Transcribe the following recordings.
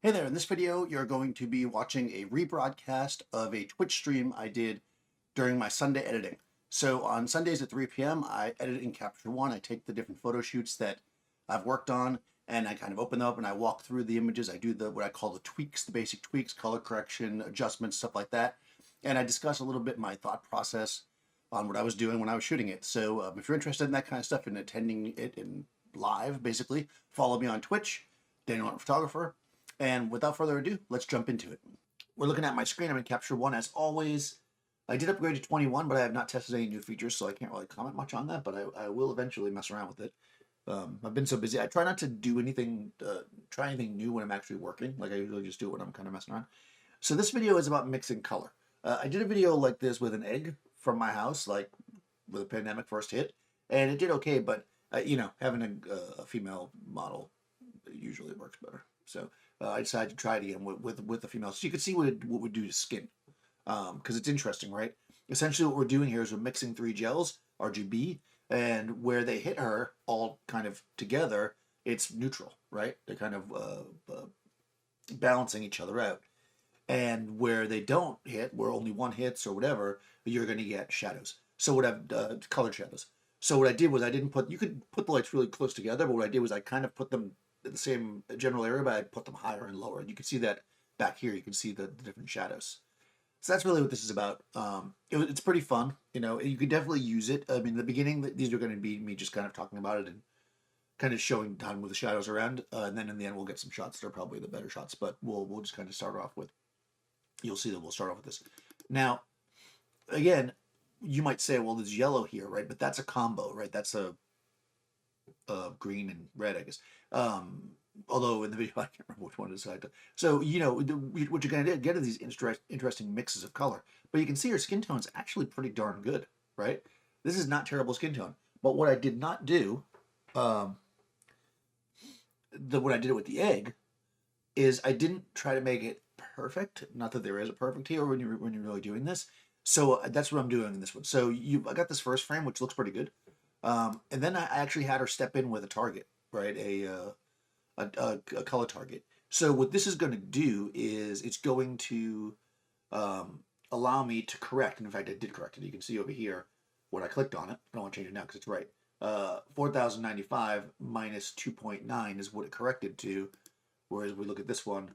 Hey there, in this video you're going to be watching a rebroadcast of a Twitch stream I did during my Sunday editing. So on Sundays at 3 p.m. I edit in Capture One. I take the different photo shoots that I've worked on and I kind of open them up and I walk through the images. I do what I call the tweaks, the basic tweaks, color correction, adjustments, stuff like that. And I discuss a little bit my thought process on what I was doing when I was shooting it. So if you're interested in that kind of stuff and attending it in live, basically, follow me on Twitch, Daniel Norton Photographer. And without further ado, let's jump into it. We're looking at my screen. I'm in Capture One as always. I did upgrade to 21, but I have not tested any new features, so I can't really comment much on that, but I will eventually mess around with it. I've been so busy. I try not to do anything, try anything new when I'm actually working. Like I usually just do it when I'm kind of messing around. So this video is about mixing color. I did a video like this with an egg from my house, like when the pandemic first hit, and it did okay, but having a female model usually works better. So I decided to try it again with the female, so you can see what it would do to skin, because it's interesting, right? Essentially, what we're doing here is we're mixing three gels, RGB, and where they hit her all kind of together, it's neutral, right? They're kind of balancing each other out. And where they don't hit, where only one hits or whatever, you're going to get shadows. So what I've colored shadows. So what I did was I didn't put, you could put the lights really close together, but what I did was I kind of put them in the same general area, but I put them higher and lower. And you can see that back here, you can see the different shadows. So that's really what this is about. It's pretty fun. You could definitely use it. I mean, in the beginning, these are going to be me just kind of talking about it and kind of showing how to move the shadows around. And then in the end, we'll get some shots that are probably the better shots, but we'll just kind of start off with, you'll see that we'll start off with this. Now, again, you might say, well, there's yellow here, right? But that's a combo, right? That's a green and red, I guess. Although in the video, I can't remember which one to decide to. So, what you're going to get are these interesting mixes of color. But you can see her skin tone is actually pretty darn good, right? This is not terrible skin tone. But what I did not do, what I did it with the egg, is I didn't try to make it perfect. Not that there is a perfect here when you're really doing this. So that's what I'm doing in this one. So I got this first frame, which looks pretty good. And then I actually had her step in with a target, right? A color target. So what this is going to do is it's going to allow me to correct. And in fact, I did correct it. You can see over here when I clicked on it. I don't want to change it now because it's right. 4095 minus 2.9 is what it corrected to. Whereas we look at this one,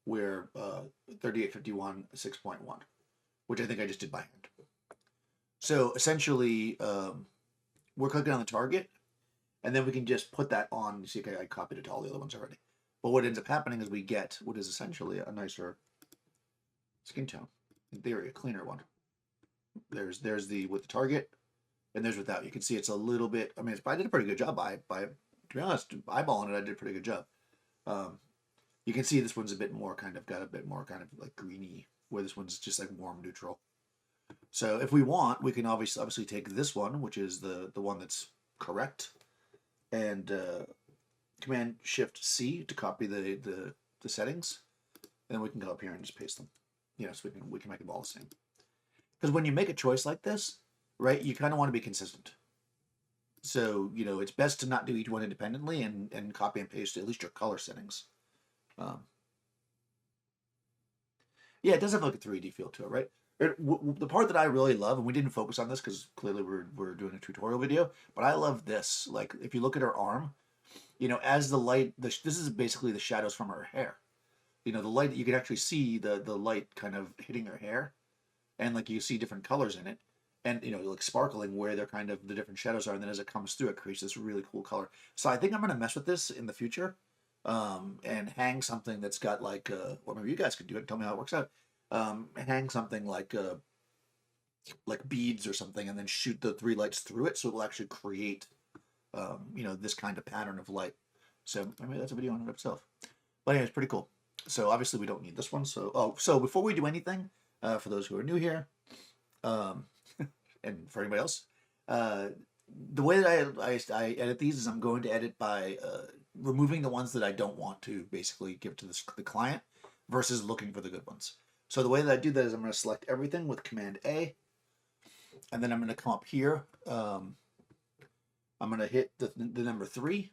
where 3851 6.1, which I think I just did by hand. So essentially, we're clicking on the target, and then we can just put that on. You see, I copied it to all the other ones already. But what ends up happening is we get what is essentially a nicer skin tone. In theory, a cleaner one. There's the with the target, and there's without. You can see it's a little bit. I mean, I did a pretty good job by to be honest, eyeballing it. I did a pretty good job. You can see this one's a bit more got a bit more kind of like greeny, where this one's just like warm neutral. So if we want, we can obviously take this one, which is the one that's correct, and Command Shift C to copy the settings, and then we can go up here and just paste them. So we can make them all the same. Because when you make a choice like this, right, you kind of want to be consistent. So it's best to not do each one independently and copy and paste at least your color settings. Yeah, it does have like a 3D feel to it, right? The part that I really love, and we didn't focus on this because clearly we're doing a tutorial video, but I love this. Like, if you look at her arm, as the light, this is basically the shadows from her hair. The light, you can actually see the light kind of hitting her hair, and like you see different colors in it, and like sparkling where they're kind of the different shadows are, and then as it comes through, it creates this really cool color. So I think I'm gonna mess with this in the future. And hang something that's got like, or maybe you guys could do it and tell me how it works out. Hang something like beads or something, and then shoot the three lights through it, so it will actually create, this kind of pattern of light. So maybe that's a video on it itself. But anyway, it's pretty cool. So obviously we don't need this one. So so before we do anything, for those who are new here, and for anybody else, the way that I edit these is I'm going to edit by removing the ones that I don't want to basically give to the client versus looking for the good ones. So the way that I do that is I'm going to select everything with Command A, and then I'm going to come up here. I'm going to hit the number 3,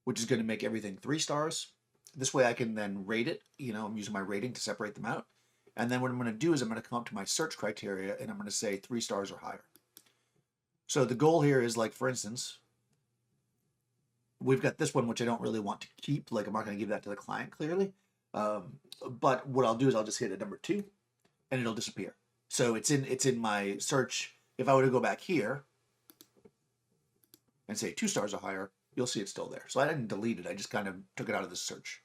which is going to make everything 3 stars. This way I can then rate it. You know, I'm using my rating to separate them out. And then what I'm going to do is I'm going to come up to my search criteria and I'm going to say 3 stars or higher. So the goal here is, like, for instance, we've got this one, which I don't really want to keep. Like, I'm not going to give that to the client clearly. But what I'll do is I'll just hit a number 2 and it'll disappear. So it's in my search. If I were to go back here and say 2 stars or higher, you'll see it's still there. So I didn't delete it. I just kind of took it out of the search.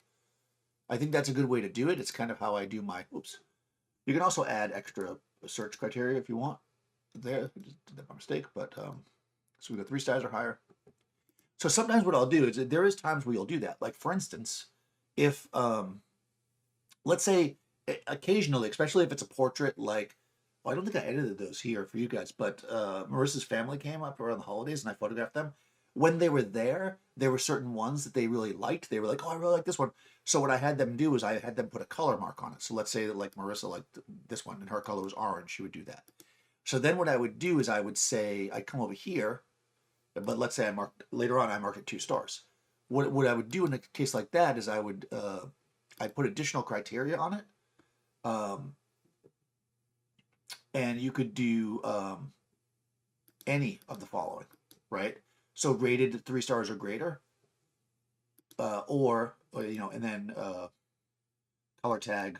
I think that's a good way to do it. It's kind of how I do my, oops. You can also add extra search criteria if you want. There, I just did that by mistake, but so we got 3 stars or higher. So sometimes what I'll do is there is times where you'll do that. Like, for instance, if, let's say occasionally, especially if it's a portrait, like, well, I don't think I edited those here for you guys, but Marissa's family came up around the holidays and I photographed them. When they were there were certain ones that they really liked. They were like, oh, I really like this one. So what I had them do is I had them put a color mark on it. So let's say that, like, Marissa liked this one and her color was orange. She would do that. So then what I would do is I would say, I'd come over here, but let's say later on I marked it 2 stars. What I would do in a case like that is I would, I'd put additional criteria on it. And you could do any of the following, right? So rated 3 stars or greater, or you know, and then color tag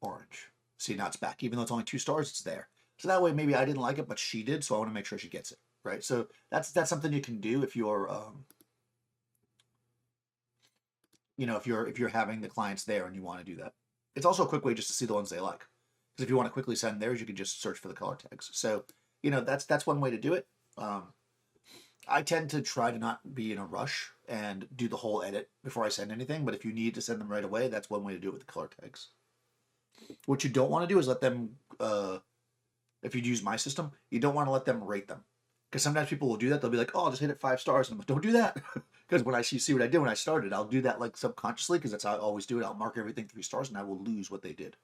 orange. See, now it's back. Even though it's only 2 stars, it's there. So that way, maybe I didn't like it, but she did, so I want to make sure she gets it, right? So that's something you can do if you're, you know, if you're having the clients there and you want to do that. It's also a quick way just to see the ones they like. Because if you want to quickly send theirs, you can just search for the color tags. So, you know, that's one way to do it. I tend to try to not be in a rush and do the whole edit before I send anything. But if you need to send them right away, that's one way to do it with the color tags. What you don't want to do is let them, if you use my system, you don't want to let them rate them. Because sometimes people will do that. They'll be like, oh, I'll just hit it 5 stars. And I'm like, don't do that. Because when I see what I did when I started, I'll do that like subconsciously because that's how I always do it. I'll mark everything 3 stars and I will lose what they did.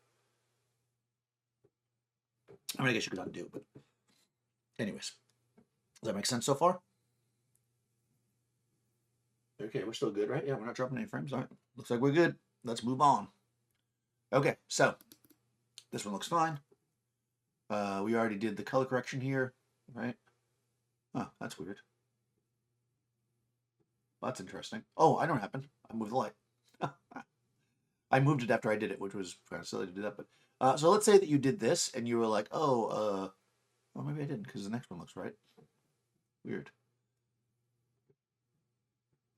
I mean, I guess you could undo it, but anyways. Does that make sense so far? Okay, we're still good, right? Yeah, we're not dropping any frames. All right, looks like we're good. Let's move on. Okay, so this one looks fine. We already did the color correction here, right? Oh, that's weird. Well, that's interesting. Oh, I know what happened. I moved the light. I moved it after I did it, which was kind of silly to do that. But so let's say that you did this and you were like, oh, well, maybe I didn't because the next one looks right. Weird.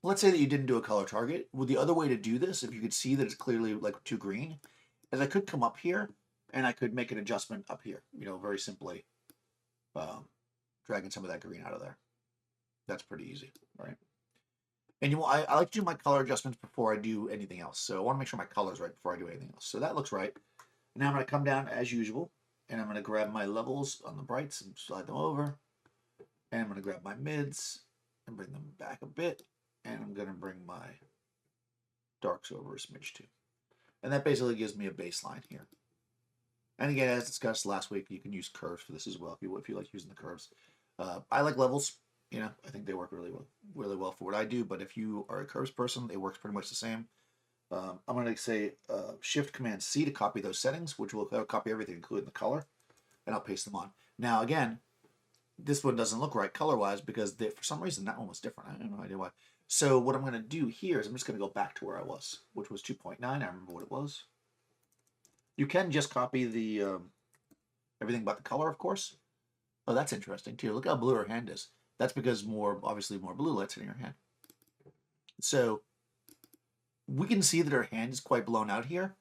Let's say that you didn't do a color target. Well, the other way to do this, if you could see that it's clearly like too green, is I could come up here and I could make an adjustment up here, you know, very simply dragging some of that green out of there. That's pretty easy, right? And I like to do my color adjustments before I do anything else. So I want to make sure my color's right before I do anything else. So that looks right. Now I'm going to come down as usual, and I'm going to grab my levels on the brights and slide them over. And I'm going to grab my mids and bring them back a bit. And I'm going to bring my darks over a smidge too. And that basically gives me a baseline here. And again, as discussed last week, you can use curves for this as well if you like using the curves. I like levels. You know, I think they work really well for what I do. But if you are a curves person, it works pretty much the same. I'm going to say Shift Command C to copy those settings, which will copy everything, including the color, and I'll paste them on. Now, again, this one doesn't look right color-wise because for some reason that one was different. I have no idea why. So what I'm going to do here is I'm just going to go back to where I was, which was 2.9. I remember what it was. You can just copy the everything but the color, of course. Oh, that's interesting too. Look how blue her hand is. That's because obviously more blue light's hitting her hand. So we can see that her hand is quite blown out here.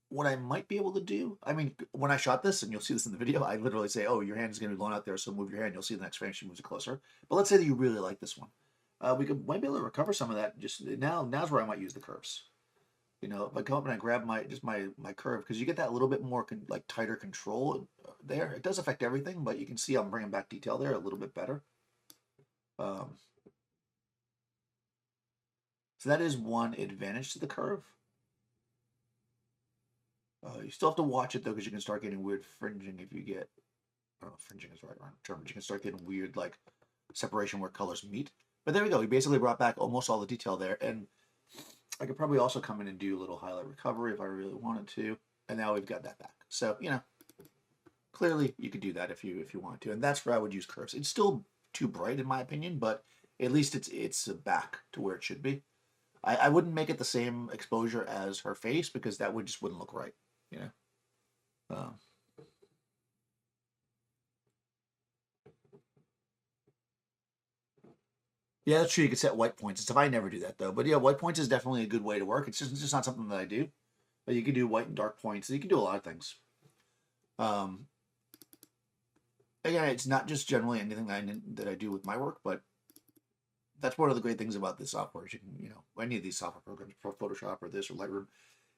What I might be able to do, I mean, when I shot this, and you'll see this in the video, I literally say, oh, your hand is going to be blown out there, so move your hand. You'll see the next frame she moves it closer. But let's say that you really like this one. We might be able to recover some of that. Just now's where I might use the curves. You know, if I come up and I grab my curve, because you get that little bit more like tighter control there. It does affect everything, but you can see I'm bringing back detail there a little bit better. So that is one advantage to the curve. You still have to watch it though, because you can start getting weird fringing if you get, I don't know if fringing is the right term, but you can start getting weird like separation where colors meet. But there we go. We basically brought back almost all the detail there. And I could probably also come in and do a little highlight recovery if I really wanted to. And now we've got that back. So, you know, clearly you could do that if you wanted to. And that's where I would use curves. It's still too bright in my opinion, but at least it's back to where it should be. I wouldn't make it the same exposure as her face because that just wouldn't look right, you know. Yeah, that's true. You could set white points and stuff. I never do that though. But yeah, white points is definitely a good way to work. It's just not something that I do. But you can do white and dark points. You can do a lot of things. Again, it's not just generally anything that I do with my work, but that's one of the great things about this software. Is you can, you know, any of these software programs, for Photoshop or this or Lightroom,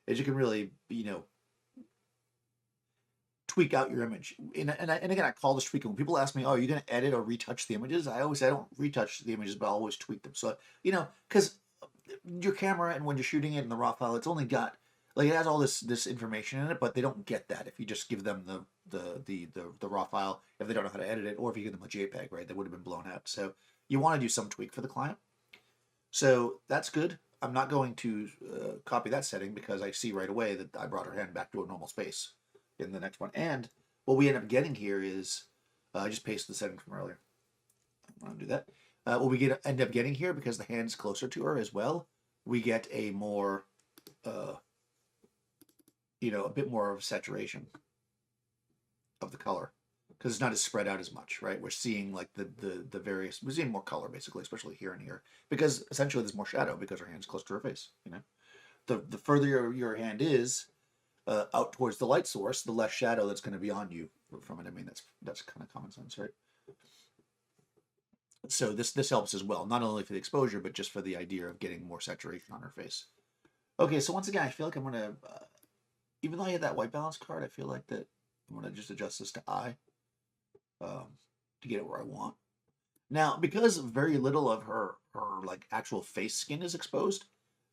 is you can really, you know, tweak out your image. And again, I call this tweaking. When people ask me, "Oh, are you going to edit or retouch the images?" I always say I don't retouch the images, but I always tweak them. So you know, because your camera and when you're shooting it in the raw file, it's only got like it has all this information in it, but they don't get that if you just give them the raw file if they don't know how to edit it, or if you give them a JPEG, right? That would have been blown out. So you want to do some tweak for the client. So that's good. I'm not going to copy that setting because I see right away that I brought her hand back to a normal space in the next one. And what we end up getting here is, I just pasted the setting from earlier. I want to do that. What we end up getting here, because the hand's closer to her as well, we get a more, you know, a bit more of saturation of the color because it's not as spread out as much, right? We're seeing like the various, we're seeing more color basically, especially here and here, because essentially there's more shadow because her hand's close to her face, you know? The further your hand is, out towards the light source, the less shadow that's going to be on you from it. I mean, that's kind of common sense, right? So this helps as well, not only for the exposure, but just for the idea of getting more saturation on her face. Okay, so once again, I feel like I'm going to, even though I had that white balance card, I feel like that I'm going to just adjust this to I to get it where I want. Now, because very little of her like actual face skin is exposed,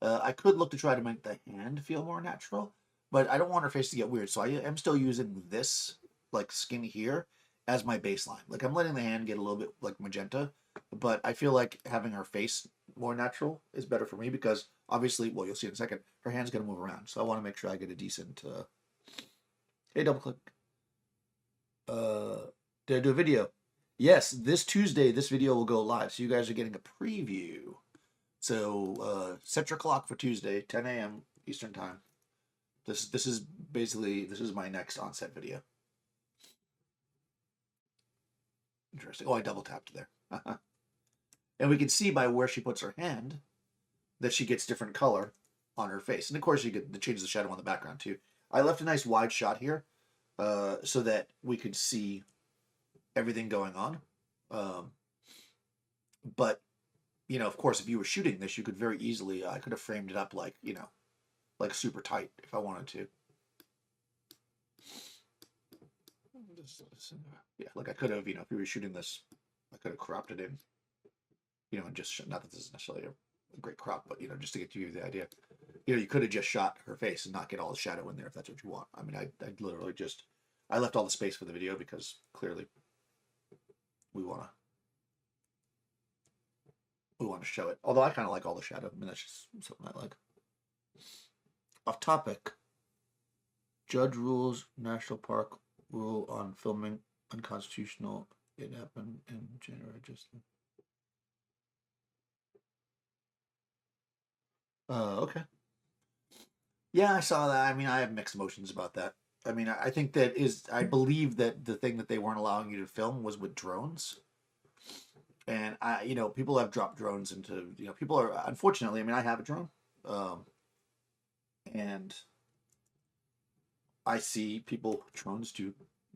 I could look to try to make the hand feel more natural, but I don't want her face to get weird. So I am still using this like skin here as my baseline. Like I'm letting the hand get a little bit like magenta, but I feel like having her face more natural is better for me because obviously, well, you'll see in a second, her hand's going to move around. So I want to make sure I get a decent, hey, double click. Did I do a video? Yes, this Tuesday, this video will go live. So you guys are getting a preview. So set your clock for Tuesday, 10 a.m. Eastern time. This is basically, this is my next onset video. Interesting. Oh, I double tapped there. And we can see by where she puts her hand that she gets different color on her face. And of course, you could change the shadow on the background too. I left a nice wide shot here so that we could see everything going on. But, you know, of course, if you were shooting this, you could very easily, I could have framed it up like, you know, like super tight if I wanted to. Yeah, like I could have, you know, if you were shooting this, I could have cropped it in, you know, and just, not that this is necessarily a great crop, but, you know, just to get you the idea. You know, you could have just shot her face and not get all the shadow in there if that's what you want. I mean, I literally just, I left all the space for the video because clearly we want to show it. Although I kind of like all the shadow. I mean, that's just something I like. Off topic. Judge rules National Park rule on filming unconstitutional. It happened in January. Just. Okay. Yeah, I saw that. I mean, I have mixed emotions about that. I mean, I think that I believe that the thing that they weren't allowing you to film was with drones. And you know, people have dropped drones into, you know, people are, unfortunately, I mean, I have a drone. And I see people, drones do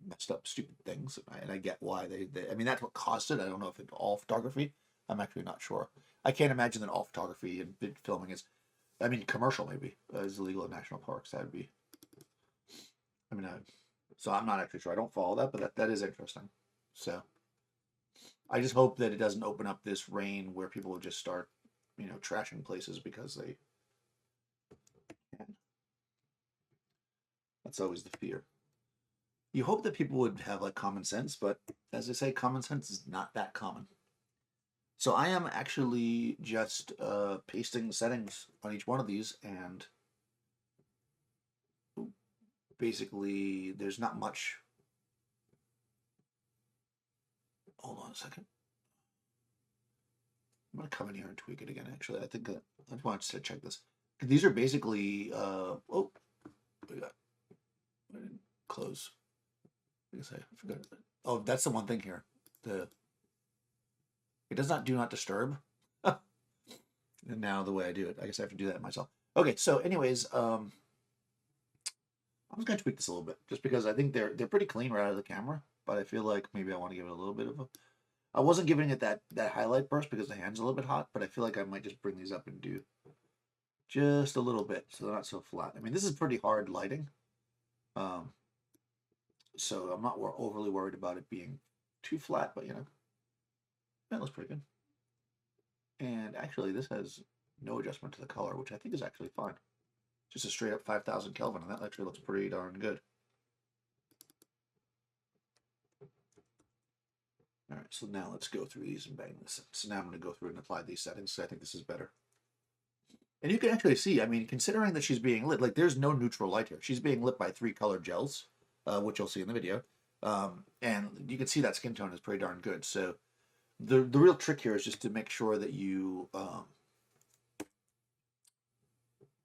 messed up, stupid things. And I get why they I mean, that's what caused it. I don't know if it's all photography. I'm actually not sure. I can't imagine that all photography and vid filming is, I mean, commercial maybe is illegal in national parks. That would be, I mean, so I'm not actually sure. I don't follow that, but that is interesting. So I just hope that it doesn't open up this reign where people will just start, you know, trashing places because they can. That's always the fear. You hope that people would have like common sense, but as I say, common sense is not that common. So I am actually just pasting the settings on each one of these, and basically there's not much. Hold on a second. I'm going to come in here and tweak it again, actually. I think I just wanted to check this. These are basically, oh, we got, I didn't close. I guess I forgot. Oh, that's the one thing here. It does not do not disturb. And now the way I do it, I guess I have to do that myself. Okay, so anyways, I'm just gonna tweak this a little bit, just because I think they're pretty clean right out of the camera, but I feel like maybe I want to give it a little bit of a. I wasn't giving it that highlight burst because the hand's a little bit hot, but I feel like I might just bring these up and do just a little bit so they're not so flat. I mean, this is pretty hard lighting, so I'm not overly worried about it being too flat, but you know, that looks pretty good. And actually, this has no adjustment to the color, which I think is actually fine. Just a straight up 5,000 Kelvin, and that actually looks pretty darn good. All right, so now let's go through these and bang this. So now I'm going to go through and apply these settings. So I think this is better. And you can actually see, I mean, considering that she's being lit, like there's no neutral light here. She's being lit by 3 colored gels, which you'll see in the video. And you can see that skin tone is pretty darn good. So the real trick here is just to make sure that you,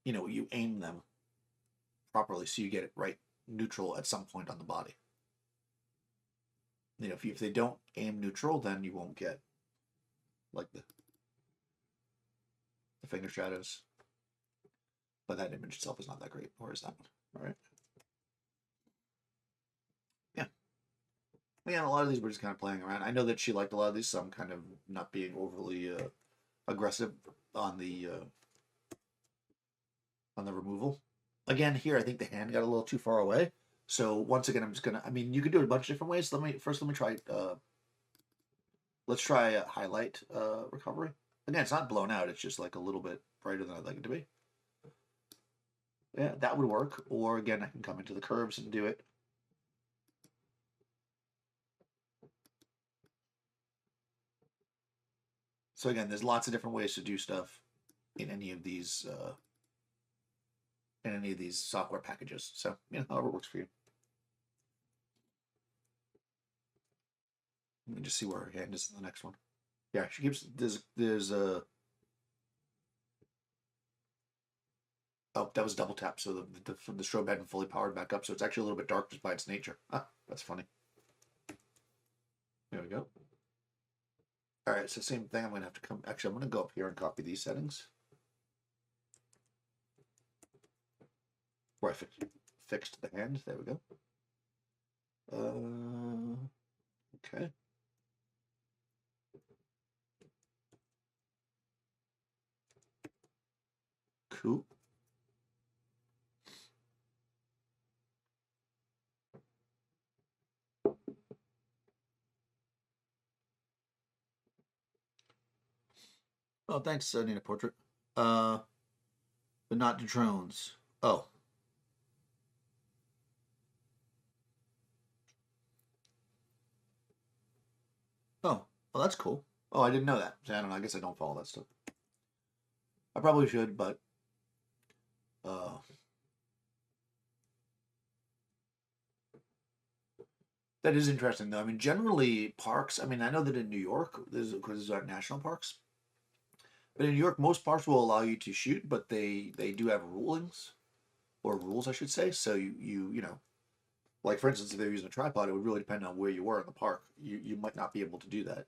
you know, you aim them properly so you get it right neutral at some point on the body. You know, if they don't aim neutral, then you won't get like the finger shadows. But that image itself is not that great. Or is that one? All right. Yeah. Again, a lot of these we're just kind of playing around. I know that she liked a lot of these, so I'm kind of not being overly aggressive on the removal. Again, here I think the hand got a little too far away. So once again, I'm just gonna. I mean, you could do it a bunch of different ways. Let me try. Let's try a highlight recovery. Again, it's not blown out. It's just like a little bit brighter than I'd like it to be. Yeah, that would work. Or again, I can come into the curves and do it. So again, there's lots of different ways to do stuff in any of these software packages. So you know, however it works for you. Let me just see where her hand is in the next one. Yeah, she keeps there's a. Oh, that was double tap, so the strobe hadn't fully powered back up, so it's actually a little bit dark just by its nature. Ah, that's funny. There we go. All right, so same thing. I'm gonna have to come. Actually, I'm gonna go up here and copy these settings. Where I fixed the hand. There we go. Okay. Cool. Oh, thanks, Nina Portrait. But not the drones. Oh. Oh, well, that's cool. Oh, I didn't know that. I don't know. I guess I don't follow that stuff. I probably should, but that is interesting, though. I mean, generally, parks, I mean, I know that in New York, because these are national parks, but in New York, most parks will allow you to shoot, but they do have rulings, or rules, I should say. So you know, like for instance, if they're using a tripod, it would really depend on where you were in the park. You might not be able to do that.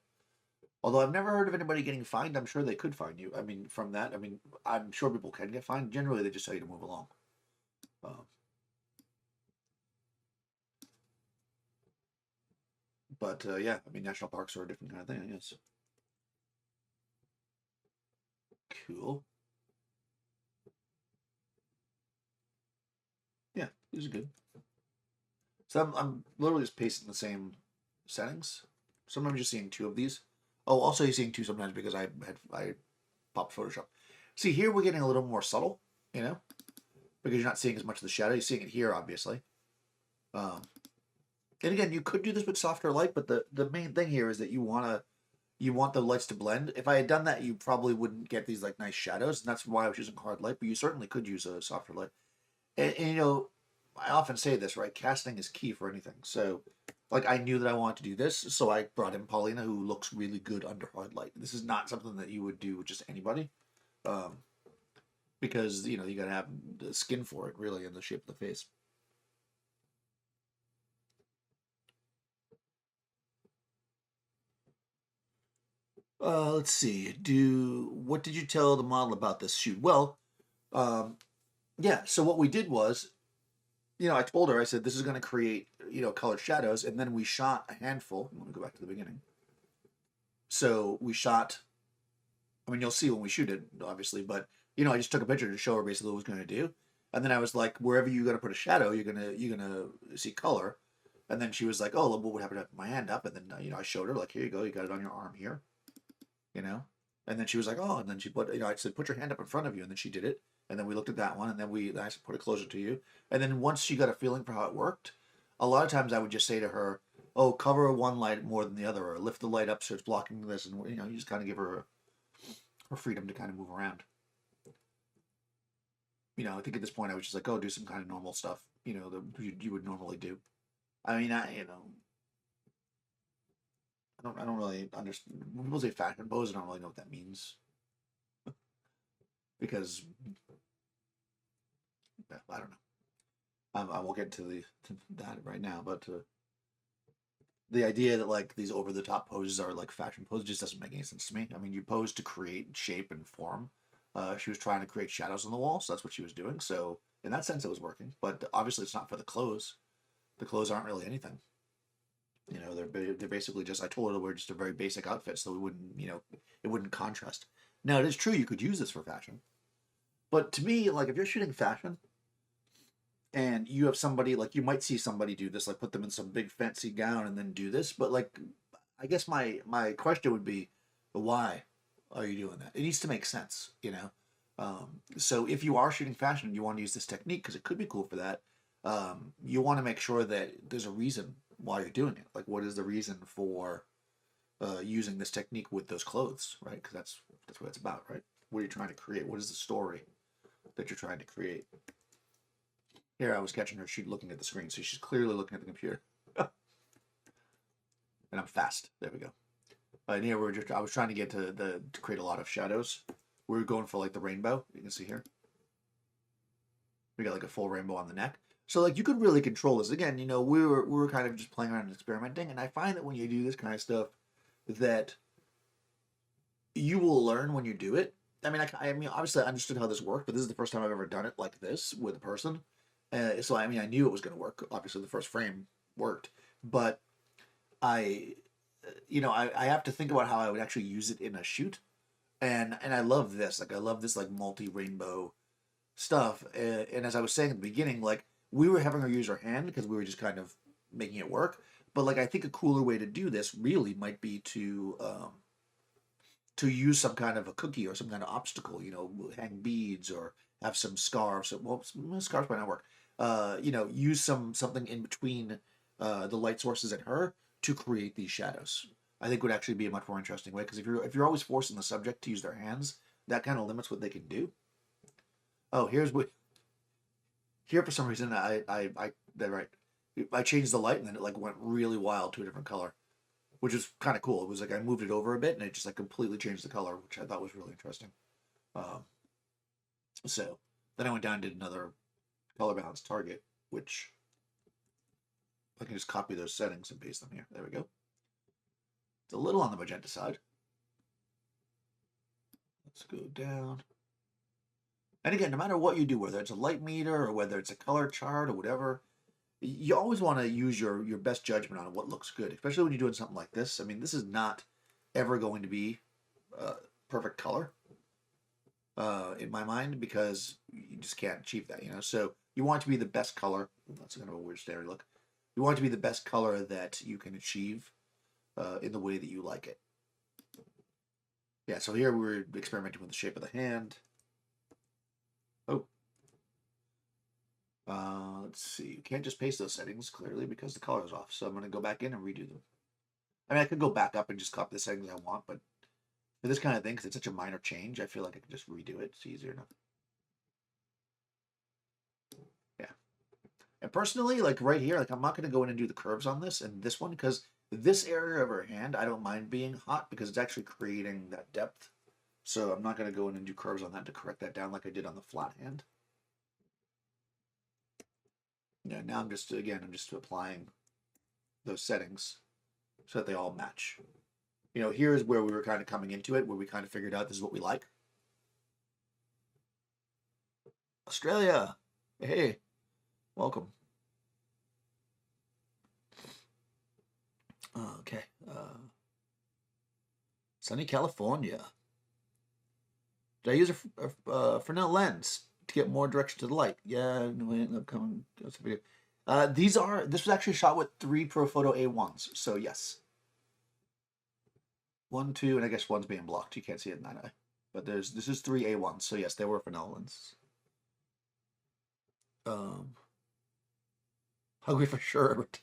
Although I've never heard of anybody getting fined, I'm sure they could fine you. I mean, from that, I mean, I'm sure people can get fined. Generally, they just tell you to move along. But yeah, I mean, national parks are a different kind of thing, I guess. Cool. Yeah, these are good. So I'm literally just pasting the same settings. Sometimes you're seeing 2 of these. Oh, also you're seeing 2 sometimes because I popped Photoshop. See, here we're getting a little more subtle, you know, because you're not seeing as much of the shadow. You're seeing it here, obviously. And again, you could do this with softer light, but the main thing here is that you want to you want the lights to blend. If I had done that, you probably wouldn't get these like nice shadows, and that's why I was using hard light. But you certainly could use a softer light. And you know, I often say this, right? Casting is key for anything. So, like, I knew that I wanted to do this, so I brought in Paulina, who looks really good under hard light. This is not something that you would do with just anybody, um, because you know you got to have the skin for it, really, and the shape of the face. Let's see. What did you tell the model about this shoot? Well, yeah. So what we did was, you know, I told her, I said, this is going to create, you know, colored shadows, and then we shot a handful. Let me go back to the beginning. So we shot. I mean, you'll see when we shoot it, obviously, but you know, I just took a picture to show her basically what I was going to do, and then I was like, wherever you're going to put a shadow, you're gonna see color, and then she was like, oh, what would happen if I put my hand up? And then you know, I showed her like, here you go, you got it on your arm here, you know, and then she was like, oh, and then she put, you know, I said, put your hand up in front of you, and then she did it, and then we looked at that one, and then I said, put it closer to you, and then once she got a feeling for how it worked, a lot of times I would just say to her, oh, cover one light more than the other, or lift the light up so it's blocking this, and you know, you just kind of give her freedom to kind of move around. You know, I think at this point I was just like, oh, do some kind of normal stuff, you know, that you would normally do. I mean, you know, I don't really understand. When people say fashion pose, I don't really know what that means because I don't know. I won't get to that right now, but the idea that like these over the top poses are like fashion poses just doesn't make any sense to me. I mean, you pose to create shape and form. She was trying to create shadows on the wall, so that's what she was doing. So in that sense, it was working. But obviously, it's not for the clothes. The clothes aren't really anything. You know, they're basically just. I told her we're just a very basic outfit, so we wouldn't, you know, it wouldn't contrast. Now it is true you could use this for fashion, but to me, like if you're shooting fashion and you have somebody like you might see somebody do this, like put them in some big fancy gown and then do this, but like I guess my question would be, why are you doing that? It needs to make sense, you know. So if you are shooting fashion, and you want to use this technique because it could be cool for that. You want to make sure that there's a reason why you're doing it. Like, what is the reason for using this technique with those clothes, right? Because that's what it's about, right? What are you trying to create? What is the story that you're trying to create? Here, I was catching her. She's looking at the screen, so she's clearly looking at the computer. And I'm fast. There we go. And here I was trying to get to create a lot of shadows. We were going for like the rainbow. You can see here. We got like a full rainbow on the neck. So like you could really control this. Again, you know, we were kind of just playing around and experimenting, and I find that when you do this kind of stuff, that you will learn when you do it. I mean, obviously, I understood how this worked, but this is the first time I've ever done it like this with a person. So I mean, I knew it was going to work. Obviously, the first frame worked, but I, you know, I have to think about how I would actually use it in a shoot, and I love this. Like I love this like multi rainbow stuff. And as I was saying at the beginning, like we were having her use her hand because we were just kind of making it work. But like I think a cooler way to do this really might be to use some kind of a cookie or some kind of obstacle. You know, hang beads or have some scarves. Well, scarves might not work. You know, use something in between the light sources and her to create these shadows. I think would actually be a much more interesting way because if you're always forcing the subject to use their hands, that kind of limits what they can do. Oh, here for some reason they're right. I changed the light and then it like went really wild to a different color, which is kind of cool. It was like I moved it over a bit and it just like completely changed the color, which I thought was really interesting. Um, so then I went down and did another color balance target, which I can just copy those settings and paste them here. There we go. It's a little on the magenta side. Let's go down. And again, no matter what you do, whether it's a light meter or whether it's a color chart or whatever, you always want to use your best judgment on what looks good, especially when you're doing something like this. I mean, this is not ever going to be perfect color in my mind because you just can't achieve that, you know. So you want it to be the best color. That's kind of a weird stare look. You want it to be the best color that you can achieve in the way that you like it. Yeah, so here we're experimenting with the shape of the hand. Oh. Let's see. You can't just paste those settings clearly because the color is off. So I'm going to go back in and redo them. I mean, I could go back up and just copy the settings I want, but for this kind of thing, because it's such a minor change, I feel like I can just redo it. It's easier enough. Yeah. And personally, like right here, like I'm not going to go in and do the curves on this and this one, because this area of her hand, I don't mind being hot because it's actually creating that depth. So I'm not going to go in and do curves on that to correct that down like I did on the flat hand. Yeah, now I'm just applying those settings so that they all match. You know, here's where we were kind of coming into it, where we kind of figured out this is what we like. Australia, hey, welcome. Okay, sunny California. Did I use a Fresnel lens to get more direction to the light? Yeah, no, I ended up coming. This was actually shot with 3 Profoto A1s, so yes. 1, 2, and I guess 1's being blocked. You can't see it in that eye. But this is 3 A1s, so yes, they were Fresnel lenses. Hungry for sherbet.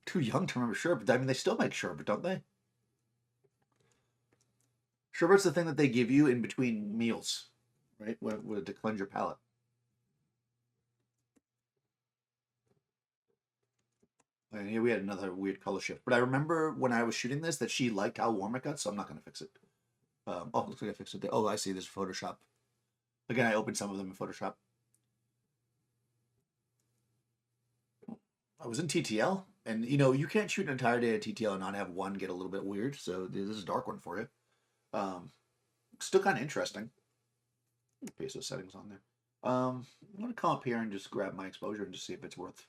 Too young to remember sherbet. I mean, they still make sherbet, don't they? Sherbet's the thing that they give you in between meals, right? To cleanse your palate. And here we had another weird color shift. But I remember when I was shooting this that she liked how warm it got, so I'm not going to fix it. Oh, looks like I fixed it there. Oh, I see. There's Photoshop. Again, I opened some of them in Photoshop. I was in TTL, and you know, you can't shoot an entire day at TTL and not have one get a little bit weird, so this is a dark one for you. Still kind of interesting. Paste those settings on there. I'm going to come up here and just grab my exposure and just see if it's worth.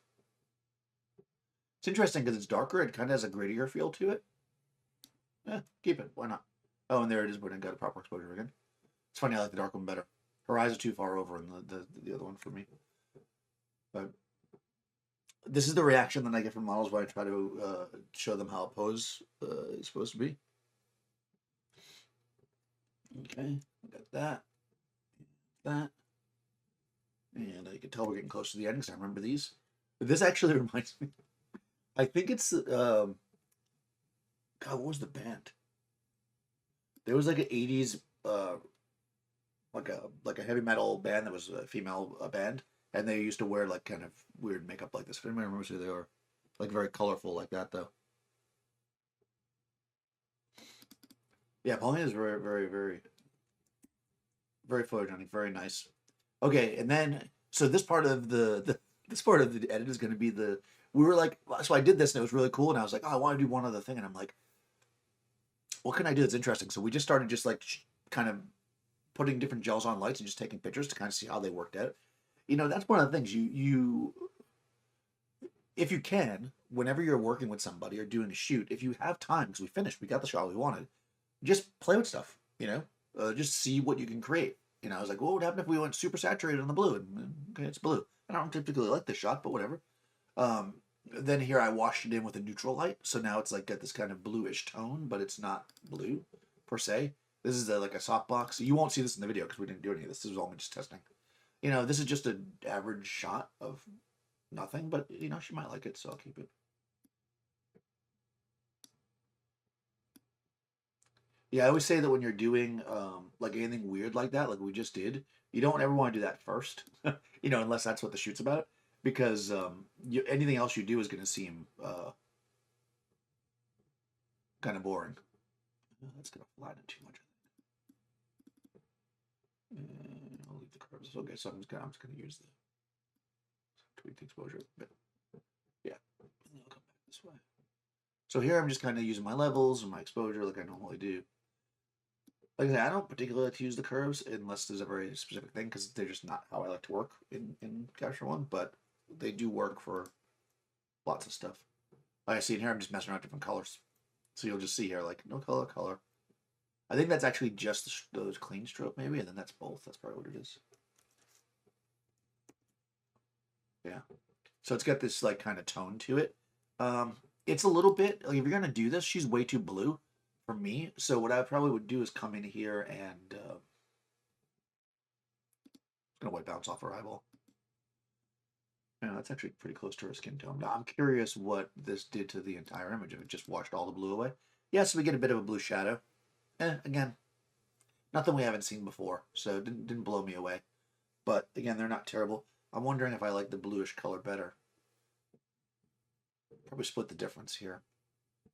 It's interesting because it's darker. It kind of has a grittier feel to it. Keep it. Why not? Oh, and there it is when I got a proper exposure again. It's funny, I like the dark one better. Her eyes are too far over in the other one for me. But this is the reaction that I get from models when I try to show them how a pose is supposed to be. Okay, I got that. That. And you can tell we're getting close to the end because I remember these. But this actually reminds me. I think it's God, what was the band? There was like an 80s like a heavy metal band that was a female band, and they used to wear like kind of weird makeup like this. I don't remember who they were. Like very colorful like that though. Yeah, Paulina is very, very, very, very photogenic, very nice. Okay, and then so this part of the this part of the edit is going to be we were like, so I did this and it was really cool, and I was like, oh, I want to do one other thing, and I'm like, what can I do that's interesting? So we just started just like kind of putting different gels on lights and just taking pictures to kind of see how they worked out. You know, that's one of the things you if you can, whenever you're working with somebody or doing a shoot, if you have time, because we finished, we got the shot we wanted, just play with stuff, you know, just see what you can create. You know, I was like, what would happen if we went super saturated on the blue? And okay, it's blue. I don't typically like this shot, but whatever. Then here I washed it in with a neutral light, so now it's like got this kind of bluish tone, but it's not blue per se. This is like a softbox. You won't see this in the video because we didn't do any of this. This was all me just testing. You know, this is just an average shot of nothing, but you know, she might like it, so I'll keep it. Yeah, I always say that when you're doing like anything weird like that, like we just did, you don't ever want to do that first, you know, unless that's what the shoot's about, because anything else you do is going to seem kind of boring. That's going to flatten it too much. I'll leave the curves. Okay, so I'm just gonna use the tweak the exposure a bit. Yeah, and then I'll come back this way. So here I'm just kind of using my levels and my exposure like I normally do. Like I said, I don't particularly like to use the curves unless there's a very specific thing because they're just not how I like to work in Capture One, but they do work for lots of stuff. Like I see in here, I'm just messing around with different colors. So you'll just see here, like, no color, color. I think that's actually just those clean stroke, maybe, and then that's both. That's probably what it is. Yeah. So it's got this, like, kind of tone to it. It's a little bit, like, if you're going to do this, she's way too blue for me. So what I probably would do is come in here and going to white bounce off her eyeball. Yeah, that's actually pretty close to her skin tone. Now, I'm curious what this did to the entire image, if it just washed all the blue away. Yeah, so we get a bit of a blue shadow. Again, nothing we haven't seen before, so it didn't blow me away. But again, they're not terrible. I'm wondering if I like the bluish color better. Probably split the difference here.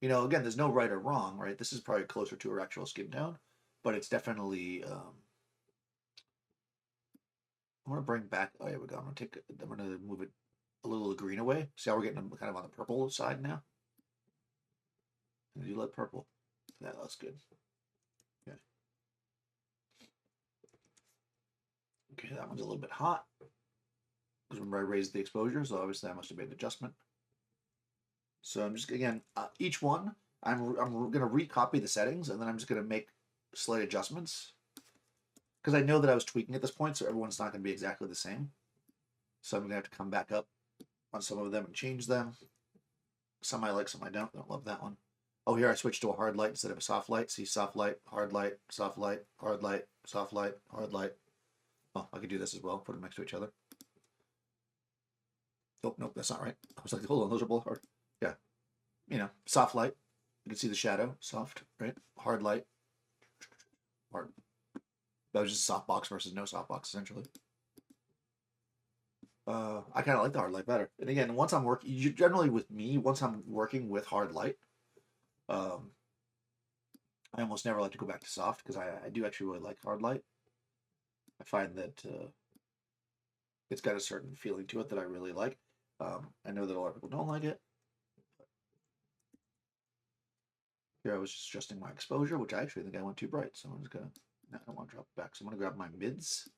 You know, again, there's no right or wrong, right? This is probably closer to her actual skin tone, but it's definitely. I'm gonna bring back. Oh, here we go. I'm gonna move it a little green away. See how we're getting kind of on the purple side now. And you like purple. Yeah, that's good. Okay. Okay, that one's a little bit hot. Because remember I raised the exposure, so obviously I must have made an adjustment. So I'm just, again, each one, I'm going to recopy the settings, and then I'm just going to make slight adjustments. Because I know that I was tweaking at this point, so everyone's not going to be exactly the same. So I'm going to have to come back up on some of them and change them. Some I like, some I don't. Don't love that one. Oh, here I switched to a hard light instead of a soft light. See, soft light, hard light, soft light, hard light, soft light, hard light. Oh, I could do this as well. Put them next to each other. Oh, nope, that's not right. I was like, hold on, those are both hard. Yeah. You know, soft light. You can see the shadow. Soft, right? Hard light. Hard. That was just softbox versus no softbox, essentially. I kind of like the hard light better. And again, once I'm working, generally with me, once I'm working with hard light, I almost never like to go back to soft because I do actually really like hard light. I find that it's got a certain feeling to it that I really like. I know that a lot of people don't like it. Here I was just adjusting my exposure, which I actually think I went too bright. So I'm just gonna, no, I don't want to drop it back. So I'm gonna grab my mids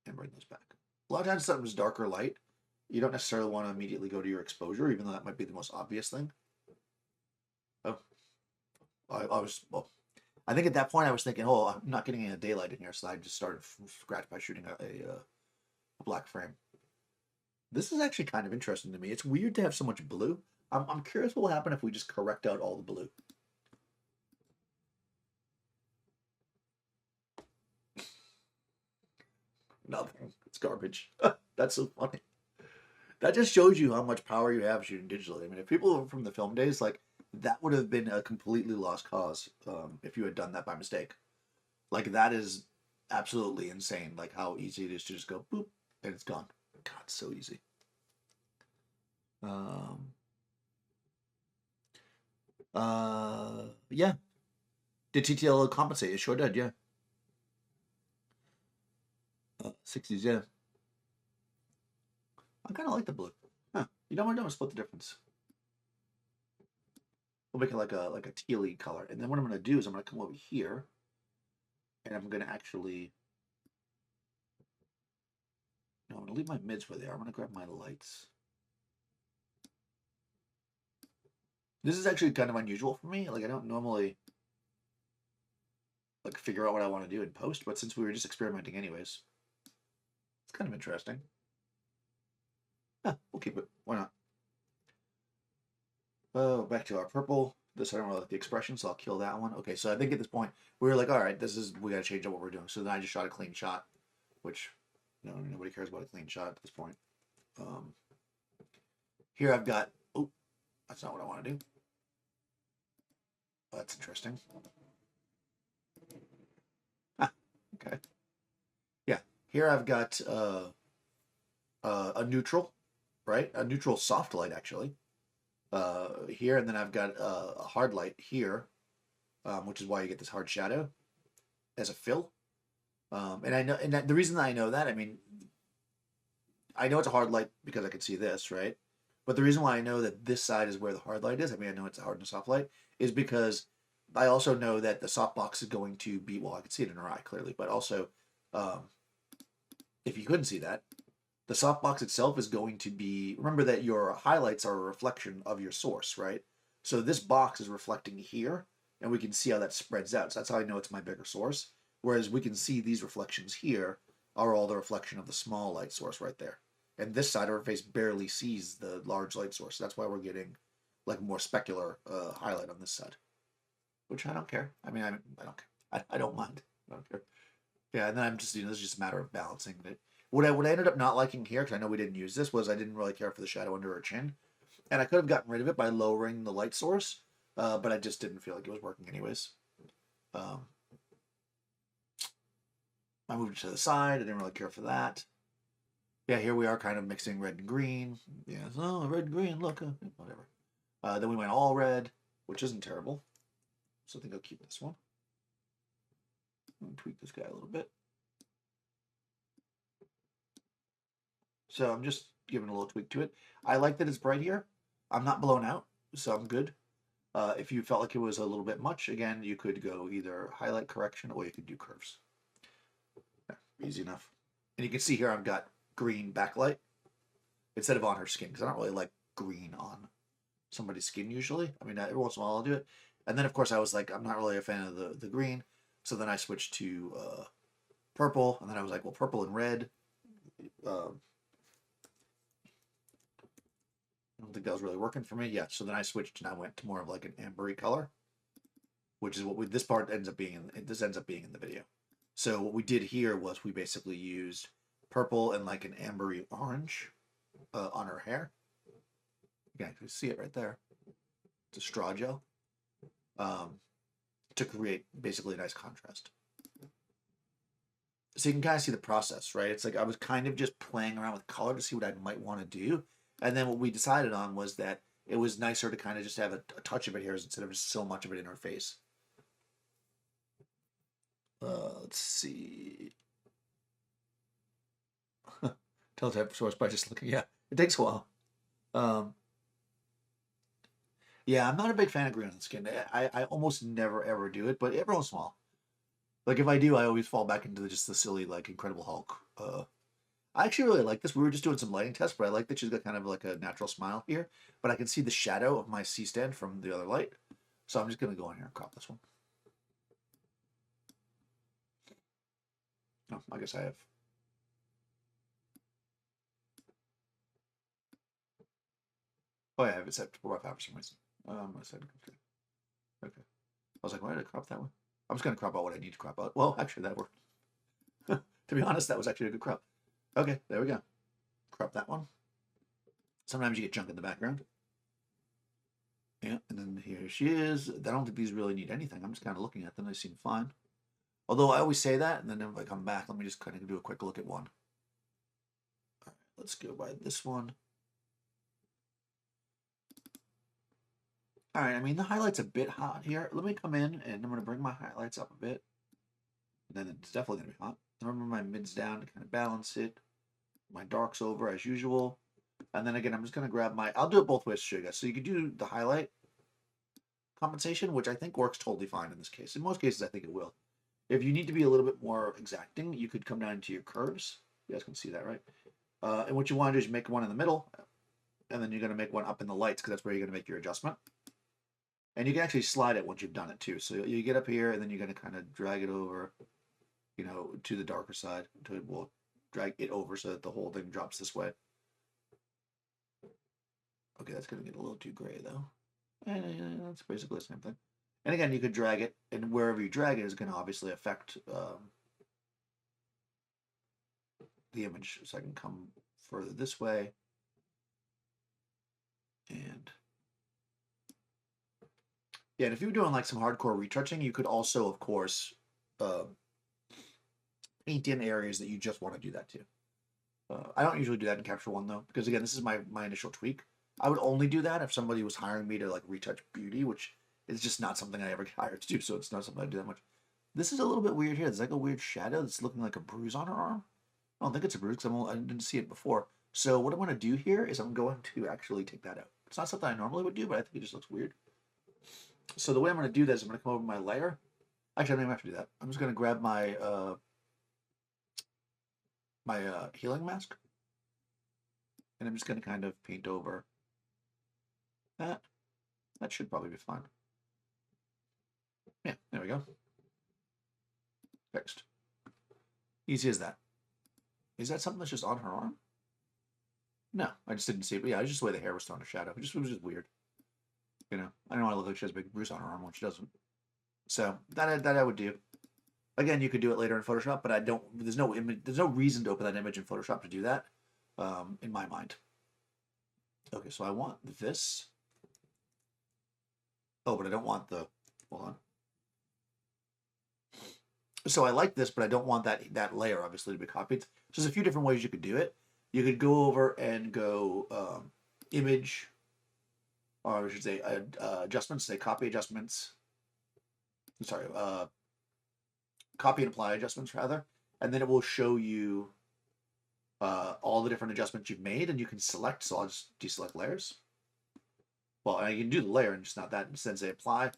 and bring those back. A lot of times something's dark or light, you don't necessarily want to immediately go to your exposure, even though that might be the most obvious thing. Oh, I was, well, I think at that point I was thinking, oh, I'm not getting any daylight in here, so I just started from scratch by shooting a black frame. This is actually kind of interesting to me. It's weird to have so much blue. I'm curious what will happen if we just correct out all the blue. Nothing. It's garbage. That's so funny. That just shows you how much power you have shooting digitally. I mean, if people were from the film days, like, that would have been a completely lost cause if you had done that by mistake. Like, that is absolutely insane, like how easy it is to just go boop and it's gone. God, it's so easy. Yeah. Did TTL compensate? It sure did, yeah. 60s, yeah. I kind of like the blue. Huh. You know what? I'm going to split the difference. We'll make it like a tealy color. And then what I'm going to do is I'm going to come over here and I'm going to actually, no, I'm going to leave my mids where they are. I'm going to grab my lights. This is actually kind of unusual for me. Like, I don't normally like figure out what I want to do in post, but since we were just experimenting anyways, it's kind of interesting. Yeah, we'll keep it. Why not? Oh, back to our purple. This I don't really like the expression, so I'll kill that one. Okay, so I think at this point we were like, all right, we gotta change up what we're doing. So then I just shot a clean shot, which nobody cares about a clean shot at this point. Here I've got. Oh, that's not what I want to do. Oh, that's interesting. Ah, okay. Yeah, here I've got a neutral, right? A neutral soft light actually. Here, and then I've got a hard light here, which is why you get this hard shadow as a fill. And I know, and the reason that I know that, I mean, I know it's a hard light because I can see this, right? But the reason why I know that this side is where the hard light is, I mean, I know it's a hard and soft light, is because I also know that the softbox is going to be, well, I can see it in her eye clearly, but also, if you couldn't see that, the softbox itself is going to be, remember that your highlights are a reflection of your source, right? So this box is reflecting here, and we can see how that spreads out. So that's how I know it's my bigger source. Whereas we can see these reflections here are all the reflection of the small light source right there. And this side of our face barely sees the large light source. That's why we're getting like more specular highlight on this side, which I don't care. I mean, I don't care. I don't mind. I don't care. Yeah, and then I'm just, this is just a matter of balancing it. What I ended up not liking here, because I know we didn't use this, was I didn't really care for the shadow under her chin. And I could have gotten rid of it by lowering the light source, but I just didn't feel like it was working anyways. I moved it to the side. I didn't really care for that. Yeah, here we are kind of mixing red and green. Yeah, oh, red and green, look, whatever. Then we went all red, which isn't terrible. So I think I'll keep this one. Tweak this guy a little bit. So I'm just giving a little tweak to it. I like that it's bright here. I'm not blown out, so I'm good. If you felt like it was a little bit much, again, you could go either highlight correction or you could do curves. Yeah, easy enough. And you can see here I've got green backlight instead of on her skin, because I don't really like green on somebody's skin usually. I mean, every once in a while I'll do it. And then, of course, I was like, I'm not really a fan of the green. So then I switched to purple. And then I was like, well, purple and red. I don't think that was really working for me. Yeah, so then I switched and I went to more of like an ambery color, which is what this part ends up being. This ends up being in the video. So what we did here was we basically used purple and like an ambery orange on her hair. You can actually see it right there. It's a straw gel to create basically a nice contrast. So you can kind of see the process, right? It's like I was kind of just playing around with color to see what I might want to do. And then what we decided on was that it was nicer to kind of just have a touch of it here instead of just so much of it in her face. Let's see. Telltale source by just looking. Yeah, it takes a while. Yeah, I'm not a big fan of green on the skin. I almost never ever do it, but every once in a while. Like if I do, I always fall back into just the silly like Incredible Hulk. I actually really like this. We were just doing some lighting tests, but I like that she's got kind of like a natural smile here. But I can see the shadow of my C-stand from the other light. So I'm just going to go in here and crop this one. Oh, I guess I have. Oh, yeah, I have it set to 4x5 for some reason. I said, okay. I was like, why did I crop that one? I'm just going to crop out what I need to crop out. Well, actually, that worked. To be honest, that was actually a good crop. Okay, there we go. Crop that one. Sometimes you get junk in the background. Yeah, and then here she is. I don't think these really need anything. I'm just kind of looking at them. They seem fine. Although I always say that, and then if I come back, let me just kind of do a quick look at one. All right, let's go by this one. All right, I mean, the highlight's a bit hot here. Let me come in, and I'm going to bring my highlights up a bit. And then it's definitely going to be hot. Remember my mids down to kind of balance it. My darks over as usual. And then again, I'm just going to grab my... I'll do it both ways to show you guys. So you can do the highlight compensation, which I think works totally fine in this case. In most cases, I think it will. If you need to be a little bit more exacting, you could come down to your curves. You guys can see that, right? And what you want to do is make one in the middle. And then you're going to make one up in the lights, because that's where you're going to make your adjustment. And you can actually slide it once you've done it too. So you get up here, and then you're going to kind of drag it over, you know, to the darker side. We'll drag it over so that the whole thing drops this way. Okay, that's going to get a little too gray though. And that's basically the same thing. And again, you could drag it, and wherever you drag it is going to obviously affect the image. So I can come further this way. And yeah, and if you were doing like some hardcore retouching, you could also, of course, paint in areas that you just want to do that to. I don't usually do that in Capture One though, because again, this is my initial tweak. I would only do that if somebody was hiring me to like retouch beauty, which is just not something I ever get hired to do, so it's not something I do that much. This is a little bit weird here. There's like a weird shadow that's looking like a bruise on her arm. I don't think it's a bruise because I didn't see it before. So what I'm going to do here is I'm going to actually take that out. It's not something I normally would do, but I think it just looks weird. So the way I'm going to do that is I'm going to come over my layer. Actually, I don't even have to do that. I'm just going to grab my healing mask. And I'm just going to kind of paint over that. That should probably be fine. Yeah, there we go. Fixed. Easy as that. Is that something that's just on her arm? No, I just didn't see it. But yeah, it's just the way the hair was throwing a shadow. It was just weird. You know, I don't want to look like she has a big bruise on her arm when she doesn't. So that I would do. Again, you could do it later in Photoshop, but I don't. There's no image. There's no reason to open that image in Photoshop to do that, in my mind. Okay, so I want this. Oh, but I don't want the. Hold on. So I like this, but I don't want that layer obviously to be copied. So there's a few different ways you could do it. You could go over and go image, or I should say adjustments. Say copy adjustments. Sorry, copy and apply adjustments rather, and then it will show you all the different adjustments you've made, and you can select. So I'll just deselect layers. Well, I can do the layer and just not that. Instead, say apply,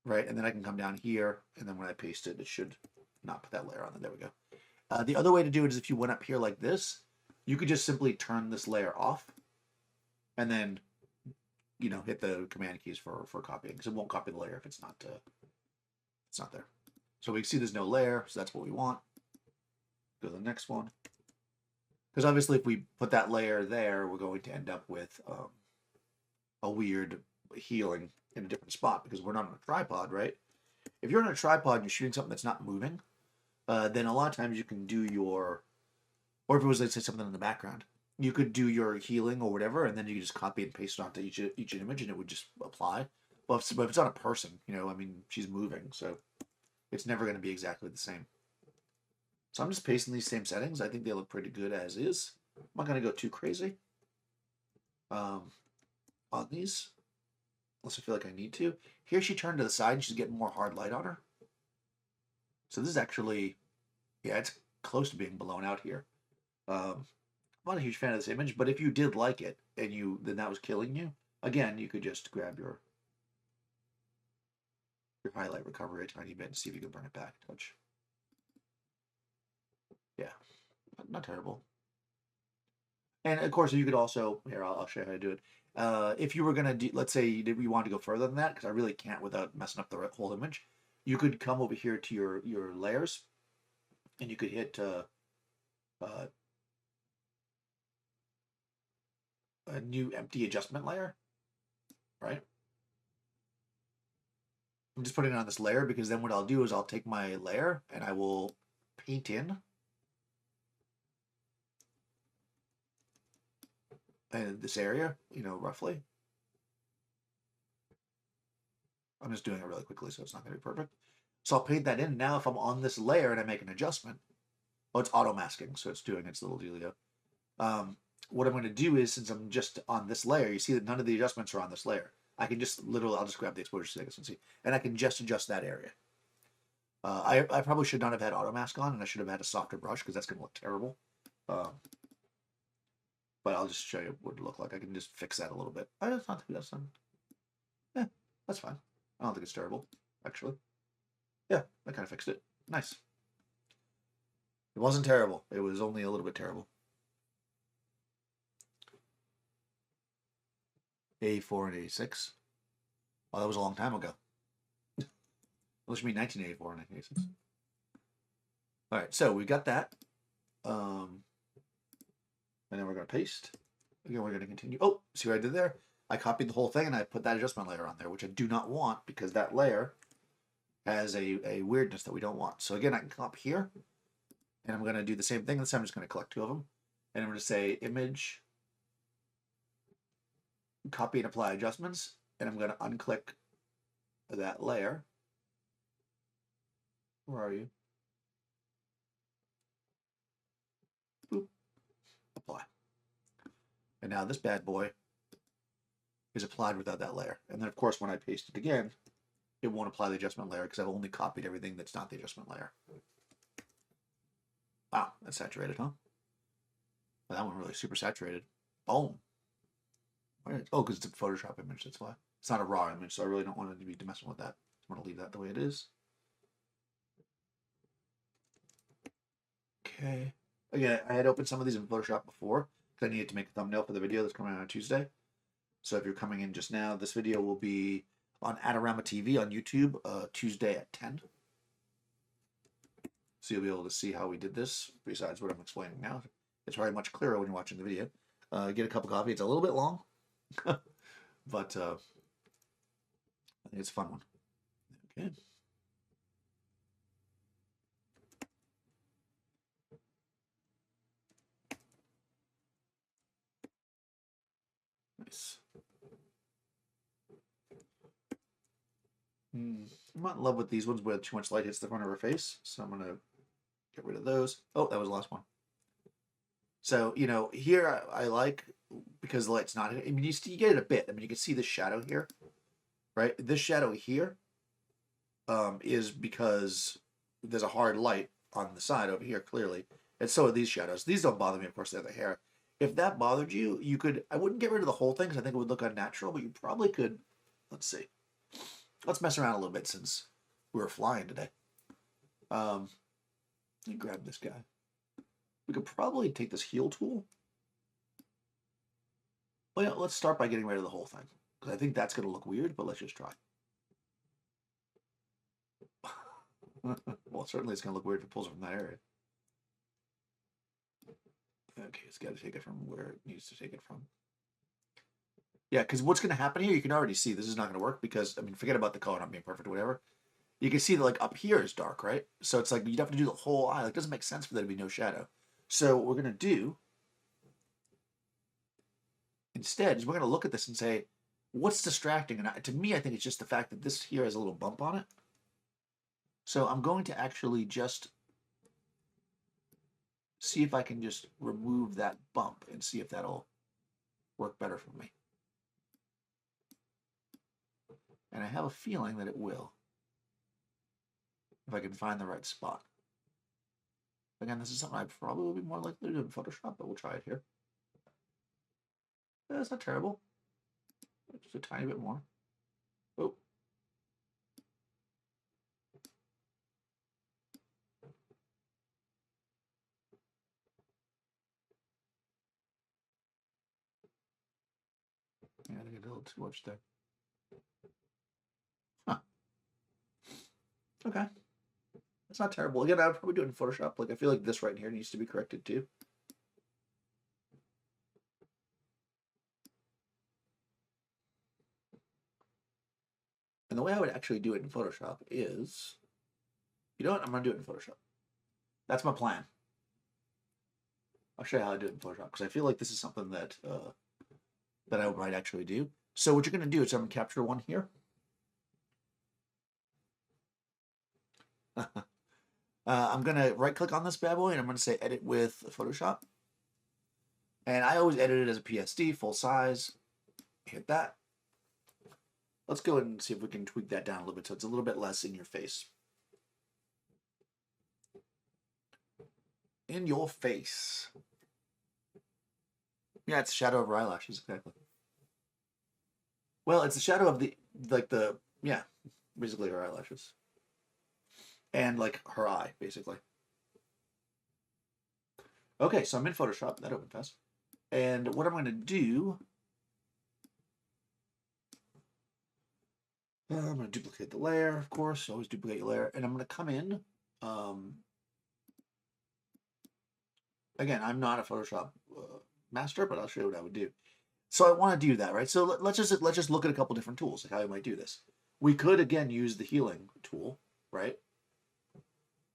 right? And then I can come down here, and then when I paste it, it should not put that layer on. There we go. The other way to do it is if you went up here like this, you could just simply turn this layer off, and then hit the command keys for copying, because it won't copy the layer if it's not there. So we can see there's no layer, so that's what we want. Go to the next one. Because obviously if we put that layer there, we're going to end up with a weird healing in a different spot, because we're not on a tripod, right? If you're on a tripod and you're shooting something that's not moving, then a lot of times you can do or if it was, let's say, something in the background, you could do your healing or whatever, and then you could just copy and paste it onto each image, and it would just apply. But if it's on a person, I mean, she's moving, so it's never going to be exactly the same. So I'm just pasting these same settings. I think they look pretty good as is. I'm not going to go too crazy on these, unless I feel like I need to. Here she turned to the side, and she's getting more hard light on her. So this is actually, yeah, it's close to being blown out here. I'm not a huge fan of this image, but if you did like it and then that was killing you, again, you could just grab your highlight recovery a tiny bit and see if you can bring it back a touch. Yeah, not terrible. And of course, you could also, here, I'll show you how to do it. If you were going to do, let's say you wanted to go further than that, because I really can't without messing up the whole image, you could come over here to your layers, and you could hit a new empty adjustment layer, right? I'm just putting it on this layer, because then what I'll do is I'll take my layer and I will paint in this area, roughly. I'm just doing it really quickly, so it's not going to be perfect. So I'll paint that in. Now if I'm on this layer and I make an adjustment, it's auto masking, so it's doing its little dealio. What I'm going to do is, since I'm just on this layer, you see that none of the adjustments are on this layer. I can just I'll just grab the exposure so you can see, and I can just adjust that area. I probably should not have had auto mask on, and I should have had a softer brush, because that's going to look terrible. But I'll just show you what it look like. I can just fix that a little bit. That's not too bad. Yeah, that's fine. I don't think it's terrible, actually. Yeah, I kind of fixed it. Nice. It wasn't terrible. It was only a little bit terrible. A4 and A6. Oh, that was a long time ago. It should be 1984 and 1986. All right, so we got that. And then we're going to paste. Again, we're going to continue. Oh, see what I did there? I copied the whole thing, and I put that adjustment layer on there, which I do not want, because that layer has a weirdness that we don't want. So again, I can come up here, and I'm going to do the same thing. This time I'm just going to collect two of them. And I'm going to say image, copy and apply adjustments, and I'm going to unclick that layer. Where are you? Boop. Apply. And now this bad boy is applied without that layer. And then, of course, when I paste it again, it won't apply the adjustment layer, because I've only copied everything that's not the adjustment layer. Wow, that's saturated, huh? Well, that one really super saturated. Boom. Oh, because it's a Photoshop image, that's why. It's not a raw image, so I really don't want to be messing with that. I want to leave that the way it is. Okay. Again, I had opened some of these in Photoshop before, because I needed to make a thumbnail for the video that's coming out on Tuesday. So if you're coming in just now, this video will be on Adorama TV on YouTube Tuesday at 10. So you'll be able to see how we did this, besides what I'm explaining now. It's very much clearer when you're watching the video. Get a cup of coffee. It's a little bit long, but I think it's a fun one. Okay. I'm not in love with these ones where too much light hits the front of her face, so I'm going to get rid of those. Oh, that was the last one. So, you know, here I like, because the light's not, I mean, you get it a bit. I mean, you can see the shadow here, right? This shadow here is because there's a hard light on the side over here, clearly. And so are these shadows. These don't bother me, of course, they're the hair. If that bothered you, you could, I wouldn't get rid of the whole thing because I think it would look unnatural, but you probably could, let's see. Let's mess around a little bit since we were flying today. Let me grab this guy. We could probably take this heal tool. Well, yeah, let's start by getting rid of the whole thing. Because I think that's going to look weird, but let's just try. Well, certainly it's going to look weird if it pulls it from that area. Okay, it's got to take it from where it needs to take it from. Yeah, because what's going to happen here, you can already see this is not going to work because, I mean, forget about the color not being perfect or whatever. You can see that, like, up here is dark, right? So it's like you'd have to do the whole eye. Like, it doesn't make sense for there to be no shadow. So what we're going to do instead is we're going to look at this and say, what's distracting? And to me, I think it's just the fact that this here has a little bump on it. So I'm going to actually just see if I can just remove that bump and see if that'll work better for me. And I have a feeling that it will, if I can find the right spot. Again, this is something I probably will be more likely to do in Photoshop, but we'll try it here. That's not terrible. Just a tiny bit more. Oh. Yeah, I think I did a little too much there. Huh. Okay. That's not terrible. Again, I would probably do it in Photoshop. Like, I feel like this right here needs to be corrected too. And the way I would actually do it in Photoshop is, you know what? I'm going to do it in Photoshop. That's my plan. I'll show you how I do it in Photoshop because I feel like this is something that that I might actually do. So what you're going to do is I'm going to capture one here. I'm going to right click on this bad boy and I'm going to say edit with Photoshop. And I always edit it as a PSD, full size. Hit that. Let's go ahead and see if we can tweak that down a little bit so it's a little bit less in your face. In your face. Yeah, it's the shadow of her eyelashes, exactly. Well, it's the shadow of the, like the, yeah, basically her eyelashes. And like her eye, basically. Okay, so I'm in Photoshop. That opened fast. And what I'm going to do, I'm going to duplicate the layer, of course. Always duplicate your layer. And I'm going to come in. Again, I'm not a Photoshop master, but I'll show you what I would do. So I want to do that, right? So let's just look at a couple different tools, like how you might do this. We could, again, use the healing tool, right?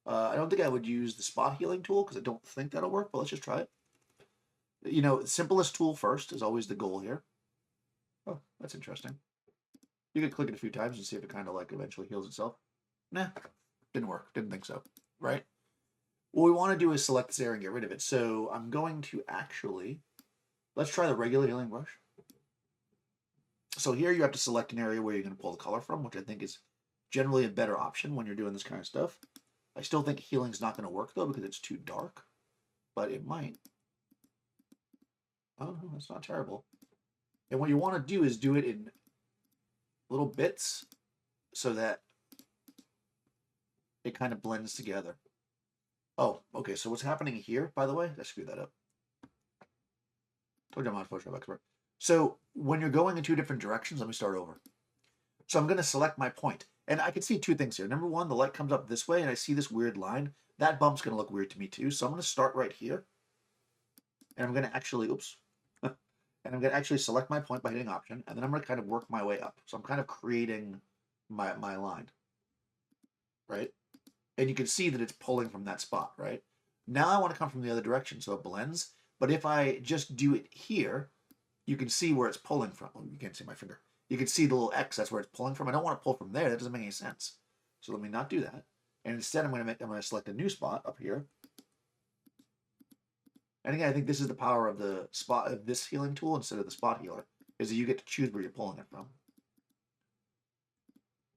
I don't think I would use the spot healing tool because I don't think that'll work, but let's just try it. You know, simplest tool first is always the goal here. Oh, that's interesting. You could click it a few times and see if it kind of like eventually heals itself. Nah, didn't work. Didn't think so, right? What we want to do is select this area and get rid of it. So I'm going to actually, let's try the regular healing brush. So here you have to select an area where you're going to pull the color from, which I think is generally a better option when you're doing this kind of stuff. I still think healing's not going to work though because it's too dark, but it might. Oh no, that's not terrible. And what you want to do is do it in little bits so that it kind of blends together. Oh, okay. So what's happening here, by the way, I screwed that up. Told you I'm not a Photoshop expert. So when you're going in two different directions, let me start over. So I'm going to select my point. And I can see two things here. Number one, the light comes up this way, and I see this weird line. That bump's going to look weird to me too. So I'm going to start right here. And I'm going to actually, oops. And I'm going to actually select my point by hitting Option. And then I'm going to kind of work my way up. So I'm kind of creating my line. Right? And you can see that it's pulling from that spot, right? Now I want to come from the other direction, so it blends. But if I just do it here, you can see where it's pulling from. Well, you can't see my finger. you can see the little X, that's where it's pulling from. I don't want to pull from there. That doesn't make any sense. So let me not do that. And instead I'm going to select a new spot up here. And again, I think this is the power of the spot of this healing tool instead of the spot healer, is that you get to choose where you're pulling it from.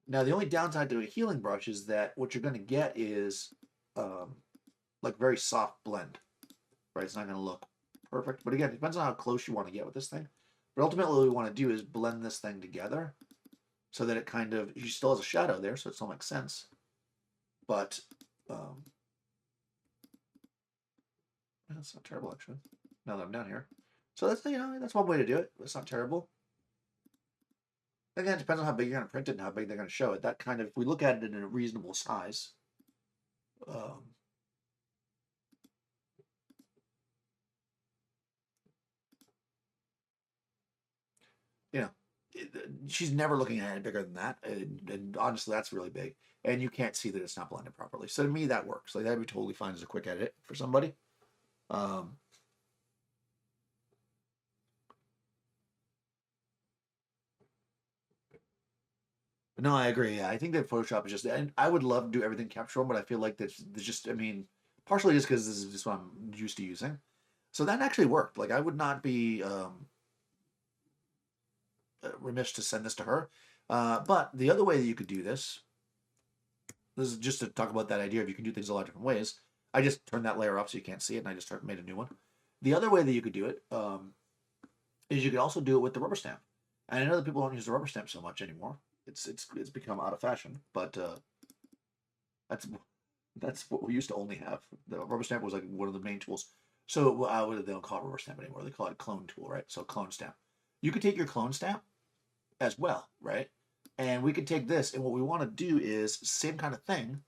Now, the only downside to a healing brush is that what you're going to get is like very soft blend, right? It's not going to look perfect. But again, it depends on how close you want to get with this thing. But ultimately, what we want to do is blend this thing together so that it kind of, she still has a shadow there, so it still makes sense. But that's not terrible, actually, now that I'm down here. So that's, you know, that's one way to do it. It's not terrible. Again, it depends on how big you're going to print it and how big they're going to show it. That kind of, if we look at it in a reasonable size, you know, she's never looking at it bigger than that. And honestly, that's really big. And you can't see that it's not blended properly. So to me, that works. Like, that'd be totally fine as a quick edit for somebody. No, I agree. Yeah, I think that Photoshop is just, and I would love to do everything Capture One, but I feel like there's just, I mean, partially just because this is just what I'm used to using. So that actually worked. Like, I would not be remiss to send this to her. But the other way that you could do this is just to talk about that idea of you can do things a lot of different ways. I just turned that layer off so you can't see it, and I just made a new one. The other way that you could do it is you could also do it with the rubber stamp. And I know that people don't use the rubber stamp so much anymore. It's become out of fashion, but that's what we used to only have. The rubber stamp was like one of the main tools. So they don't call it rubber stamp anymore. They call it a clone tool, right? So clone stamp. You could take your clone stamp as well, right? And we could take this, and what we want to do is same kind of thing,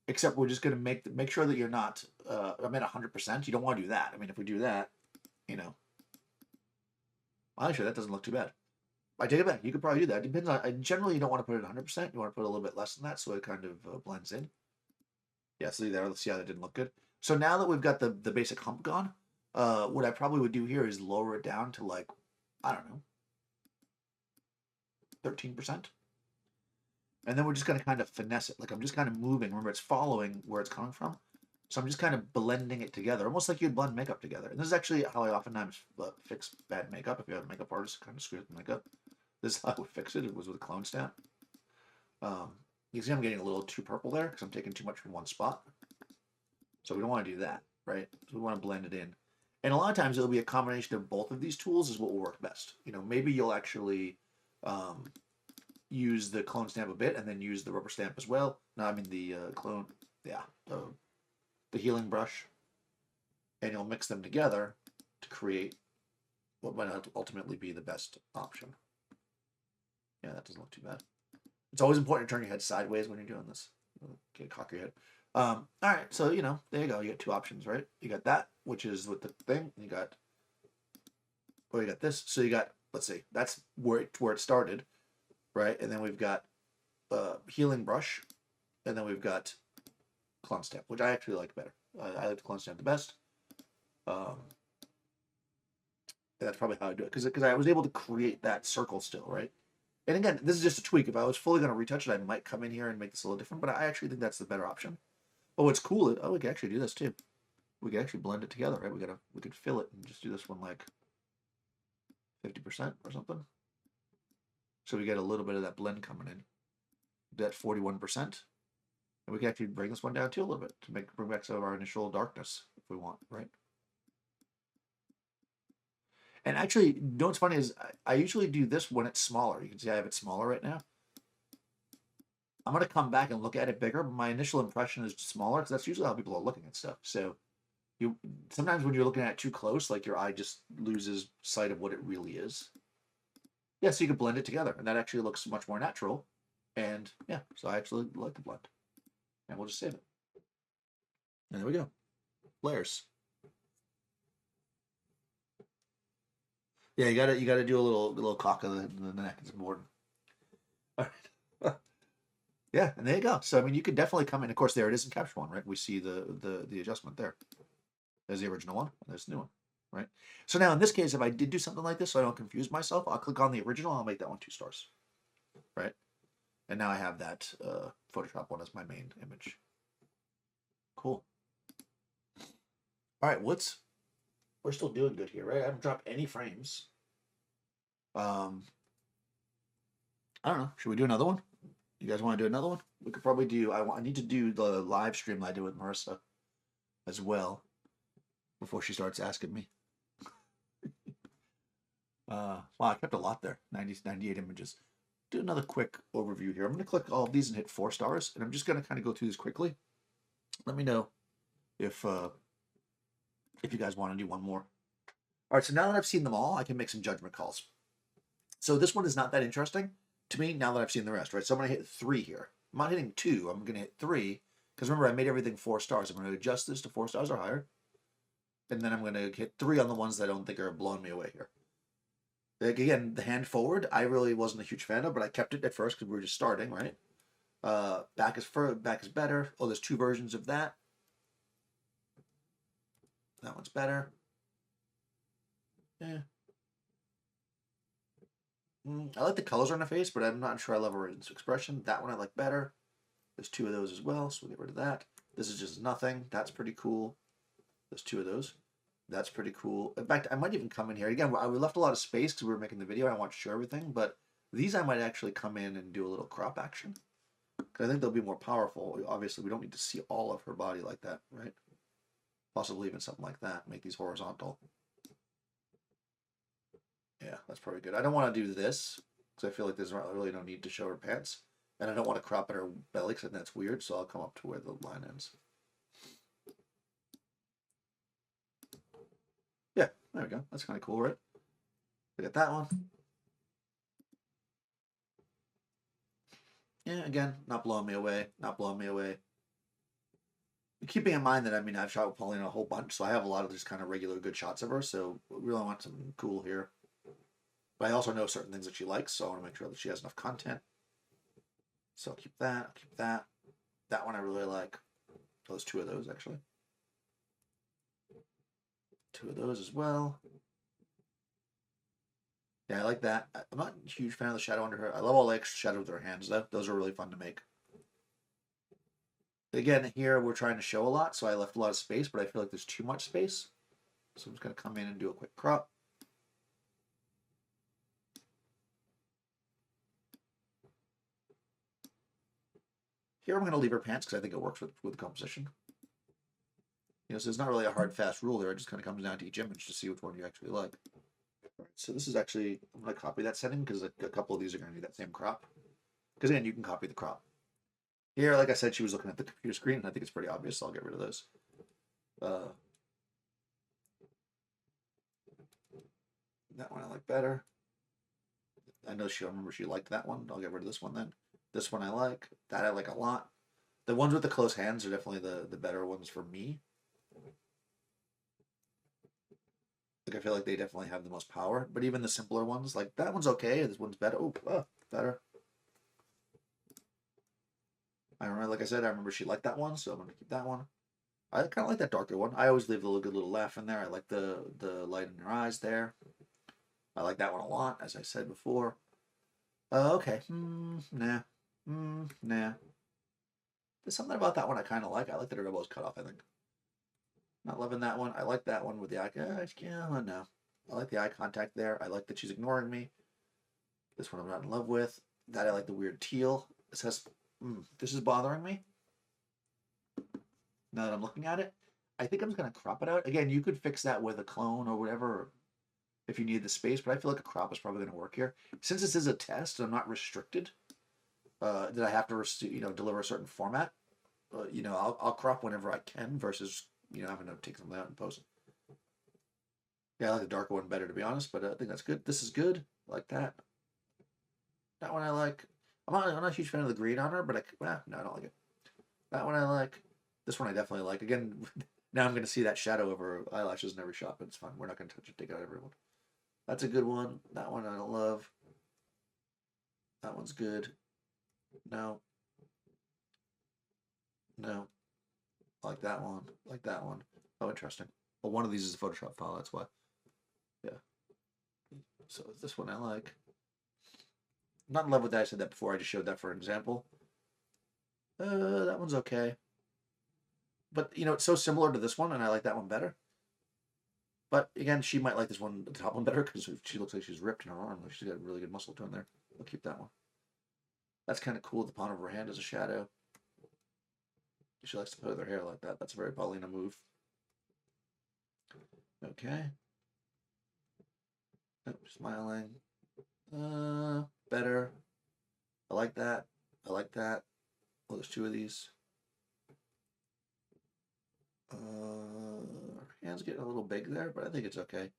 except we're just going to make sure that you're not I'm at 100%. You don't want to do that. I mean, if we do that, you know, actually that doesn't look too bad. I take it back. You could probably do that. It depends on. Generally, you don't want to put it 100%. You want to put a little bit less than that, so it kind of blends in. Yeah, see there. Let's see how that didn't look good. So now that we've got the basic hump gone, what I probably would do here is lower it down to, like, I don't know, 13%. And then we're just going to kind of finesse it. Like, I'm just kind of moving. Remember, it's following where it's coming from. So I'm just kind of blending it together, almost like you'd blend makeup together. And this is actually how I oftentimes fix bad makeup. If you have a makeup artist kind of screw with makeup, this is how I would fix it. It was with a clone stamp. You see I'm getting a little too purple there because I'm taking too much from one spot. So we don't want to do that, right? So we want to blend it in. And a lot of times it'll be a combination of both of these tools is what will work best. You know, maybe you'll actually use the clone stamp a bit and then use the rubber stamp as well. No, I mean the clone, yeah, the healing brush. And you'll mix them together to create what might ultimately be the best option. Yeah, that doesn't look too bad. It's always important to turn your head sideways when you're doing this. Okay, cock your head. All right, so, you know, there you go. You get two options, right? You got that, which is with the thing. You got, oh, you got this. So you got, let's see, that's where it started, right? And then we've got healing brush, and then we've got clone stamp, which I actually like better. I like the clone stamp the best. That's probably how I do it, because I was able to create that circle still, right? And again, this is just a tweak. If I was fully going to retouch it, I might come in here and make this a little different, but I actually think that's the better option. Oh, what's cool, we can actually do this too. We can actually blend it together, right? We could fill it and just do this one like 50% or something. So we get a little bit of that blend coming in. That 41%. And we can actually bring this one down too a little bit to bring back some of our initial darkness if we want, right? And actually, you know what's funny is I usually do this when it's smaller. You can see I have it smaller right now. I'm going to come back and look at it bigger, but my initial impression is smaller because that's usually how people are looking at stuff. So sometimes when you're looking at it too close, like your eye just loses sight of what it really is. Yeah, so you can blend it together, and that actually looks much more natural. And yeah, so I actually like the blend. And we'll just save it. And there we go. Layers. Yeah, you gotta do a little cock of the neck. It's important. All right. Yeah, and there you go. So I mean, you could definitely come in. Of course, there it is in Capture One, right? We see the adjustment there. There's the original one, and there's the new one. right? So now in this case, if I did do something like this, so I don't confuse myself, I'll click on the original. I'll make that one 2 stars, right? And now I have that Photoshop one as my main image. Cool. All right, we're still doing good here, right? I haven't dropped any frames. I don't know. Should we do another one? You guys want to do another one? We could probably do. I need to do the live stream that I did with Marissa as well before she starts asking me. Wow, I kept a lot there. 98 images. Do another quick overview here. I'm going to click all of these and hit 4 stars, and I'm just going to kind of go through this quickly. Let me know if you guys want to do one more. All right, so now that I've seen them all, I can make some judgment calls. So this one is not that interesting to me now that I've seen the rest, right? So I'm going to hit 3 here. I'm not hitting 2. I'm going to hit 3 because remember, I made everything 4 stars. I'm going to adjust this to 4 stars or higher. And then I'm going to hit 3 on the ones that I don't think are blowing me away here. Like, again, the hand forward, I really wasn't a huge fan of, but I kept it at first because we were just starting, right? Back is better. Oh, there's 2 versions of that. That one's better. Yeah. I like the colors on the face, but I'm not sure I love her expression. That one I like better. There's 2 of those as well, so we'll get rid of that. This is just nothing. That's pretty cool. There's 2 of those. That's pretty cool. In fact, I might even come in here. Again, we left a lot of space because we were making the video. I want to show everything, but these I might actually come in and do a little crop action. Because I think they'll be more powerful. Obviously, we don't need to see all of her body like that, right? Possibly even something like that. Make these horizontal. Yeah, that's probably good. I don't want to do this because I feel like there's really no need to show her pants. And I don't want to crop at her belly because I think that's weird, so I'll come up to where the line ends. Yeah, there we go. That's kind of cool, right? Look at that one. Yeah, again, not blowing me away. Not blowing me away. Keeping in mind that, I mean, I've shot with Paulina a whole bunch, so I have a lot of just kind of regular good shots of her, so we really want something cool here. But I also know certain things that she likes, so I want to make sure that she has enough content. So I'll keep that. I'll keep that. That one I really like. Those 2 of those, actually. 2 of those as well. Yeah, I like that. I'm not a huge fan of the shadow under her. I love all the extra shadow with her hands, though. Those are really fun to make. Again, here we're trying to show a lot, so I left a lot of space, but I feel like there's too much space. So I'm just going to come in and do a quick crop. Here I'm going to leave her pants because I think it works with the composition. You know, so it's not really a hard, fast rule there. It just kind of comes down to each image to see which one you actually like. All right, so this is actually, I'm going to copy that setting because a couple of these are going to need that same crop. Because again, you can copy the crop. Here, like I said, she was looking at the computer screen, and I think it's pretty obvious, so I'll get rid of those. That one I like better. I know I remember she liked that one. I'll get rid of this one then. This one I like. That I like a lot. The ones with the close hands are definitely the better ones for me. Like, I feel like they definitely have the most power. But even the simpler ones, like that one's okay. This one's better. Oh, better. I remember, like I said, I remember she liked that one, so I'm going to keep that one. I kind of like that darker one. I always leave a good little laugh in there. I like the light in her eyes there. I like that one a lot, as I said before. Okay. Nah. Nah. There's something about that one I kind of like. I like that her elbow's cut off, I think. Not loving that one. I like that one with the eye. No. I like the eye contact there. I like that she's ignoring me. This one I'm not in love with. That I like the weird teal. It says, this is bothering me. Now that I'm looking at it, I think I'm just going to crop it out. Again, you could fix that with a clone or whatever if you need the space, but I feel like a crop is probably going to work here. Since this is a test, I'm not restricted that I have to deliver a certain format. I'll crop whenever I can versus having to take something out and post it. Yeah, I like the darker one better, to be honest, but I think that's good. This is good. I like that. That one I like. I'm not a huge fan of the green on her, but no, I don't like it. That one I like. This one I definitely like. Again, now I'm going to see that shadow over her eyelashes in every shot, but it's fine. We're not going to touch it. Take out everyone. That's a good one. That one I don't love. That one's good. No. No. I like that one. I like that one. Oh, interesting. Well, one of these is a Photoshop file. That's why. Yeah. So this one I like. I'm not in love with that. I said that before. I just showed that for an example. That one's okay. But, you know, it's so similar to this one, and I like that one better. But, again, she might like this one, the top one, better, because she looks like she's ripped in her arm. She's got a really good muscle tone there. I'll keep that one. That's kind of cool. The palm of her hand is a shadow. She likes to play with her hair like that. That's a very Paulina move. Okay. Oh, smiling. Better. I like that. I like that. Oh, there's two of these. Her hand's getting a little big there, but I think it's okay.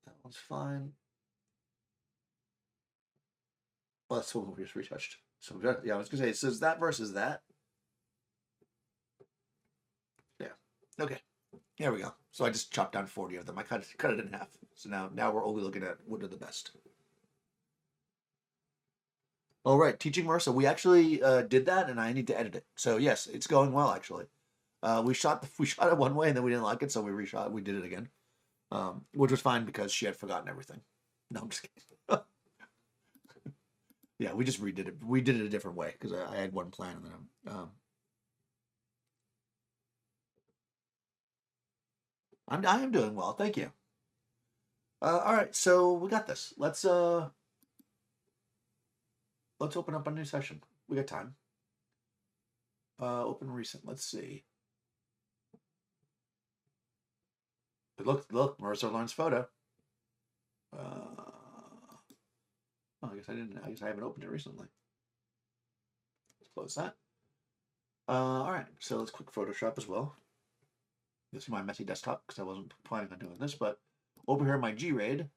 That one's fine. Well, that's the one we just retouched. So yeah, I was gonna say, so it's that versus that. Yeah. Okay. There we go. So I just chopped down 40 of them. I cut it in half. So now we're only looking at what are the best. All right, teaching Marissa. We actually did that, and I need to edit it. So yes, it's going well actually. We shot it one way, and then we didn't like it, so we reshot. We did it again, which was fine because she had forgotten everything. No, I'm just kidding. Yeah, we just redid it. We did it a different way because I had one plan, and then I am doing well. Thank you. All right, so we got this. Let's open up a new session. We got time. Open recent. Let's see. Look, Marissa Lawrence photo. Oh, I guess I haven't opened it recently. Let's close that. All right, so let's quick Photoshop as well. This is my messy desktop because I wasn't planning on doing this, but over here my G-Raid.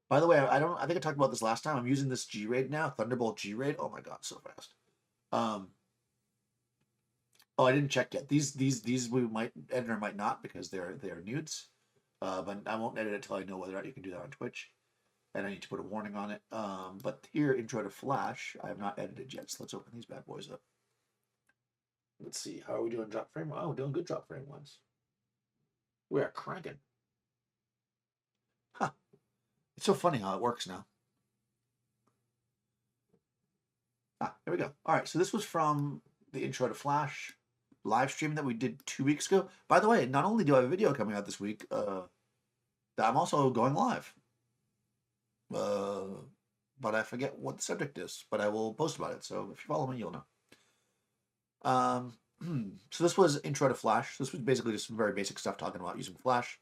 By the way, I think I talked about this last time. I'm using this G-Raid now, Thunderbolt G-Raid. Oh my god, so fast. Oh, I didn't check yet. These we might edit or might not because they're nudes. But I won't edit it until I know whether or not you can do that on Twitch. And I need to put a warning on it. But here, intro to Flash, I have not edited yet. So let's open these bad boys up. Let's see. How are we doing drop frame? Oh, we're doing good drop frame ones. We are cranking. Huh. It's so funny how it works now. Ah, here we go. All right, so this was from the intro to Flash live stream that we did 2 weeks ago. By the way, not only do I have a video coming out this week, I'm also going live. But I forget what the subject is, but I will post about it. So if you follow me, you'll know. So this was intro to Flash. This was basically just some very basic stuff talking about using Flash.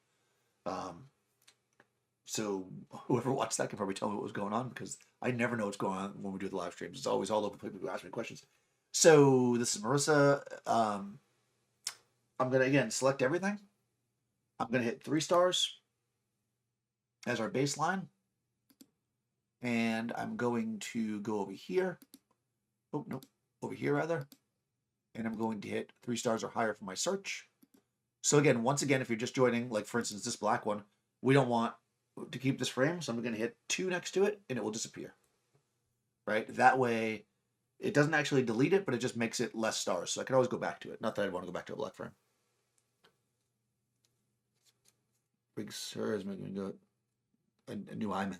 So whoever watched that can probably tell me what was going on because I never know what's going on when we do the live streams. It's always all over the place. People ask me questions. So this is Marissa. I'm going to, again, select everything. I'm going to hit 3 stars as our baseline. And I'm going to go over here. Oh, no, over here rather. And I'm going to hit 3 stars or higher for my search. So again, once again, if you're just joining, like for instance, this black one, we don't want to keep this frame. So I'm going to hit 2 next to it and it will disappear. Right? That way it doesn't actually delete it, but it just makes it less stars. So I can always go back to it. Not that I'd want to go back to a black frame. Big Sur is making me go a new iMac.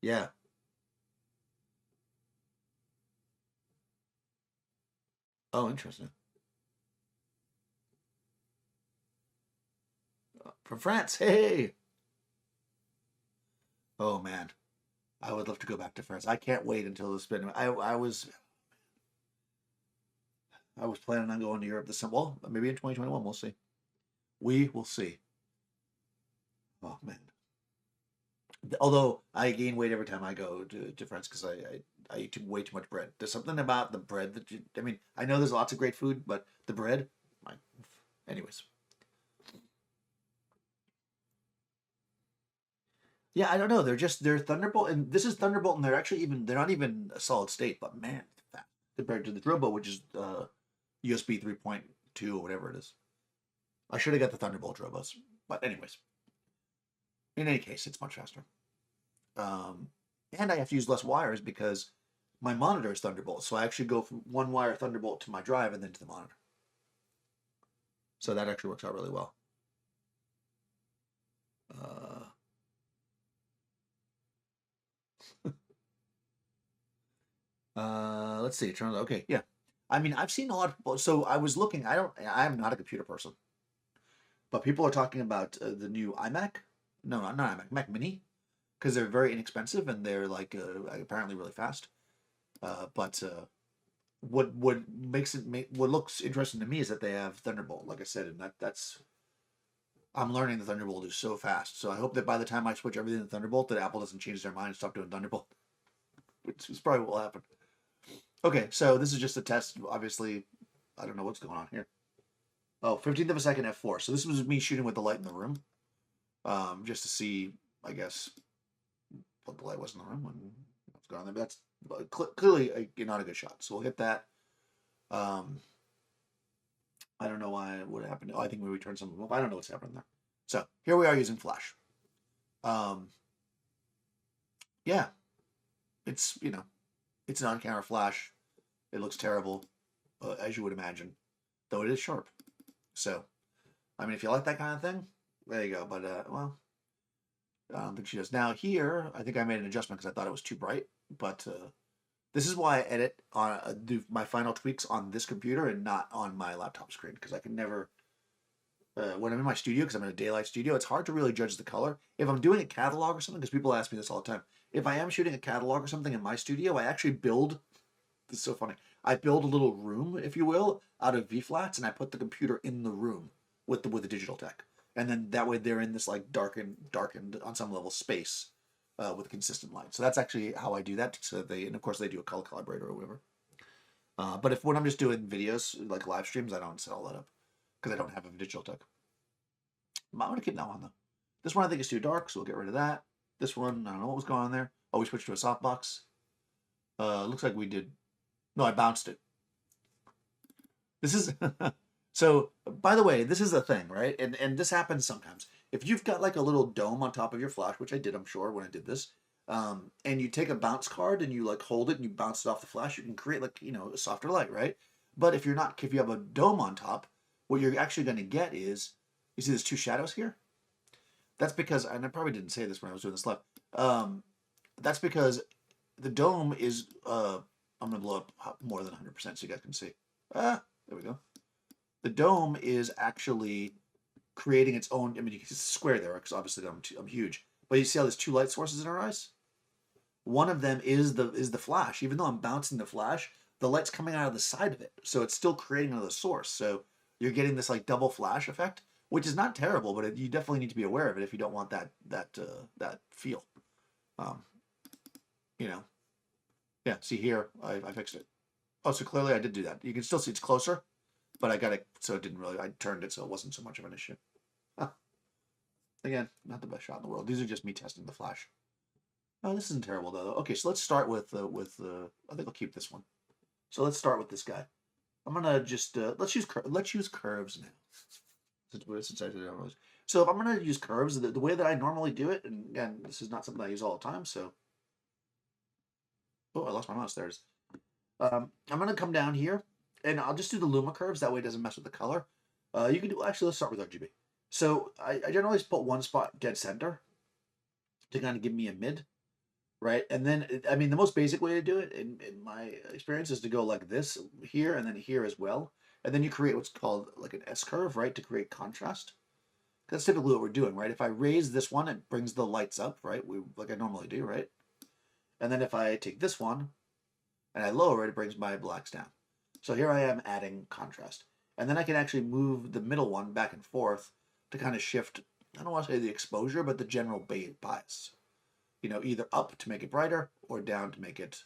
Yeah. Oh, interesting. From France. Hey. Oh man, I would love to go back to France. I can't wait until this spin. I was planning on going to Europe this summer. Well, maybe in 2021. We'll see. We will see. Oh man. Although I gain weight every time I go to France because I eat way too much bread. There's something about the bread that I mean, I know there's lots of great food, but the bread, anyways. Yeah, I don't know. They're Thunderbolt, and this is Thunderbolt, and they're not even a solid state, but man, fat compared to the Drobo, which is USB 3.2 or whatever it is. I should have got the Thunderbolt Drobos, but anyways. In any case, it's much faster. And I have to use less wires because my monitor is Thunderbolt, so I actually go from 1 wire Thunderbolt to my drive and then to the monitor. So that actually works out really well. Let's see. Turns out, okay, yeah. I mean, I've seen a lot of people. So I was looking. I am not a computer person, but people are talking about the new iMac. No, not iMac. Mac Mini, because they're very inexpensive and they're like apparently really fast. But what makes it what looks interesting to me is that they have Thunderbolt, like I said, and that's I'm learning the Thunderbolt is so fast. So I hope that by the time I switch everything to Thunderbolt, that Apple doesn't change their mind and stop doing Thunderbolt, which is probably what will happen. Okay, so this is just a test. Obviously, I don't know what's going on here. Oh, 15th of a second f4. So this was me shooting with the light in the room, just to see, I guess, what the light was in the room and what's going on there. But that's clearly not a good shot. So we'll hit that. I don't know why what happened. Oh, I think we turned something off. I don't know what's happening there. So here we are using flash. Yeah, it's it's an on-camera flash. It looks terrible, as you would imagine, though it is sharp. So, I mean, if you like that kind of thing, there you go. But well, I don't think she does. Now here, I think I made an adjustment because I thought it was too bright. But this is why I edit on do my final tweaks on this computer and not on my laptop screen, because I can never. When I'm in my studio, because I'm in a daylight studio, it's hard to really judge the color. If I'm doing a catalog or something, because people ask me this all the time. If I am shooting a catalog or something in my studio, I actually build. This is so funny. I build a little room, if you will, out of V-flats, and I put the computer in the room with the digital tech, and then that way they're in this like darkened on some level space with consistent light. So that's actually how I do that. So and of course they do a color calibrator or whatever. But when I'm just doing videos like live streams, I don't set all that up because I don't have a digital tech. I'm gonna keep that one though. This one I think is too dark, so we'll get rid of that. This one, I don't know what was going on there. Oh, we switched to a softbox. Looks like we did. No, I bounced it. This is so. By the way, this is a thing, right? And this happens sometimes. If you've got like a little dome on top of your flash, which I did, I'm sure when I did this, and you take a bounce card and you like hold it and you bounce it off the flash, you can create like a softer light, right? But if you have a dome on top, what you're actually going to get is you see there's two shadows here. That's because, and I probably didn't say this when I was doing this live. That's because the dome is. I'm going to blow up more than 100% so you guys can see. There we go. The dome is actually creating its own. I mean, you can see it's a square there because obviously I'm huge. But you see how there's two light sources in our eyes. One of them is the flash. Even though I'm bouncing the flash, the light's coming out of the side of it, so it's still creating another source. So you're getting this like double flash effect, which is not terrible, but you definitely need to be aware of it if you don't want that feel. Yeah. See here, I fixed it. Oh, so clearly I did do that. You can still see it's closer, but I got it, so it didn't really. I turned it so it wasn't so much of an issue. Again, not the best shot in the world. These are just me testing the flash. Oh, this isn't terrible though. Okay, so let's start with I think I'll keep this one. So let's start with this guy. I'm gonna just let's use curves now. Since I did it always. So if I'm gonna use curves, the way that I normally do it, and again, this is not something I use all the time. So, oh, I lost my mouse. There it is. I'm gonna come down here, and I'll just do the Luma curves. That way, it doesn't mess with the color. You can do actually. Let's start with RGB. So I generally just put one spot dead center to kind of give me a mid, right? And then I mean the most basic way to do it in my experience is to go like this here and then here as well, and then you create what's called like an S curve, right, to create contrast. That's typically what we're doing, right? If I raise this one, it brings the lights up, right? Like I normally do, right? And then if I take this one and I lower it, it brings my blacks down. So here I am adding contrast. And then I can actually move the middle one back and forth to kind of shift, I don't want to say the exposure, but the general bias. Either up to make it brighter or down to make it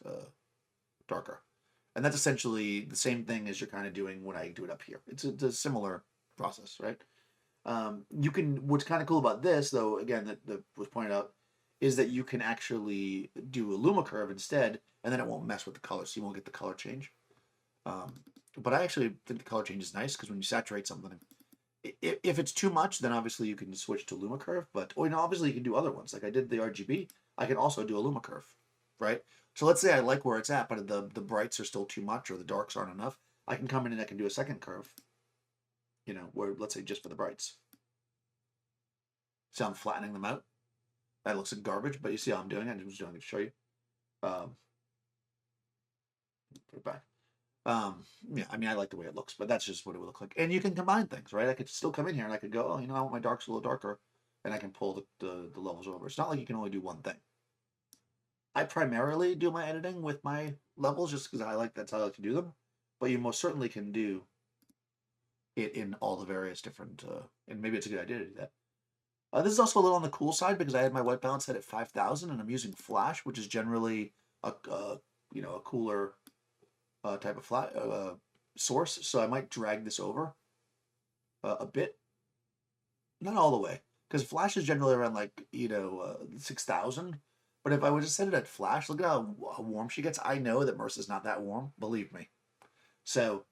darker. And that's essentially the same thing as you're kind of doing when I do it up here. It's a similar process, right? What's kind of cool about this, though, again, that was pointed out, is that you can actually do a Luma curve instead, and then it won't mess with the color, so you won't get the color change. But I actually think the color change is nice, because when you saturate something, if it's too much, then obviously you can switch to Luma curve, but obviously you can do other ones. Like I did the RGB, I can also do a Luma curve, right? So let's say I like where it's at, but the brights are still too much or the darks aren't enough. I can come in and I can do a second curve, where let's say just for the brights. See how I'm flattening them out? That looks like garbage, but you see how I'm doing it. I'm just doing it to show you. Put it back. Yeah, I mean, I like the way it looks, but that's just what it would look like. And you can combine things, right? I could still come in here and I could go, oh, you know, I want my darks a little darker, and I can pull the levels over. It's not like you can only do one thing. I primarily do my editing with my levels just because that's how I like to do them. But you most certainly can do it in all the various different, and maybe it's a good idea to do that. This is also a little on the cool side because I had my white balance set at 5,000 and I'm using flash, which is generally a a cooler type of flat source. So I might drag this over a bit, not all the way, because flash is generally around like 6,000. But if I would just set it at flash, look at how warm she gets. I know that Mercer's not that warm, believe me. So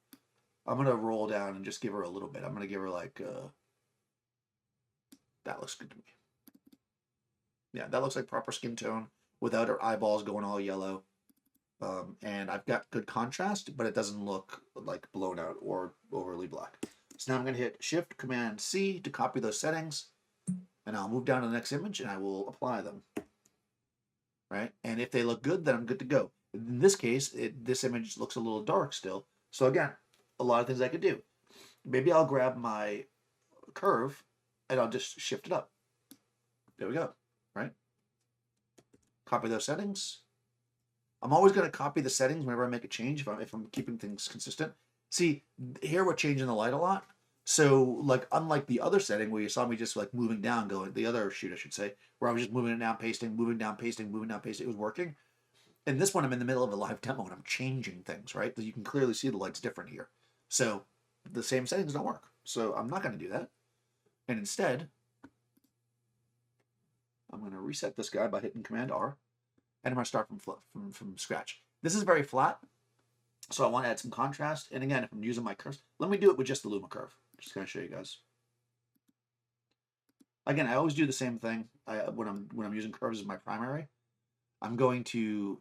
I'm gonna roll down and just give her a little bit. I'm gonna give her like that looks good to me. Yeah, that looks like proper skin tone without her eyeballs going all yellow. And I've got good contrast, but it doesn't look like blown out or overly black. So now I'm going to hit Shift Command C to copy those settings, and I'll move down to the next image and I will apply them. Right, and if they look good, then I'm good to go. In this case, this image looks a little dark still. So again, a lot of things I could do. Maybe I'll grab my curve and I'll just shift it up. There we go. Right, copy those settings. I'm always going to copy the settings whenever I make a change if I'm keeping things consistent. See, here we're changing the light a lot. So, like, unlike the other setting where you saw me just like moving down, the other shoot, I should say, where I was just moving it down, pasting, moving down, pasting, moving down, pasting, it was working. In this one, I'm in the middle of a live demo and I'm changing things, right? You can clearly see the light's different here. So, the same settings don't work. So, I'm not going to do that. And instead, I'm going to reset this guy by hitting Command R. And I'm going to start from scratch. This is very flat, so I want to add some contrast. And again, if I'm using my curves, let me do it with just the Luma Curve. Just going to show you guys. Again, I always do the same thing when I'm using curves as my primary. I'm going to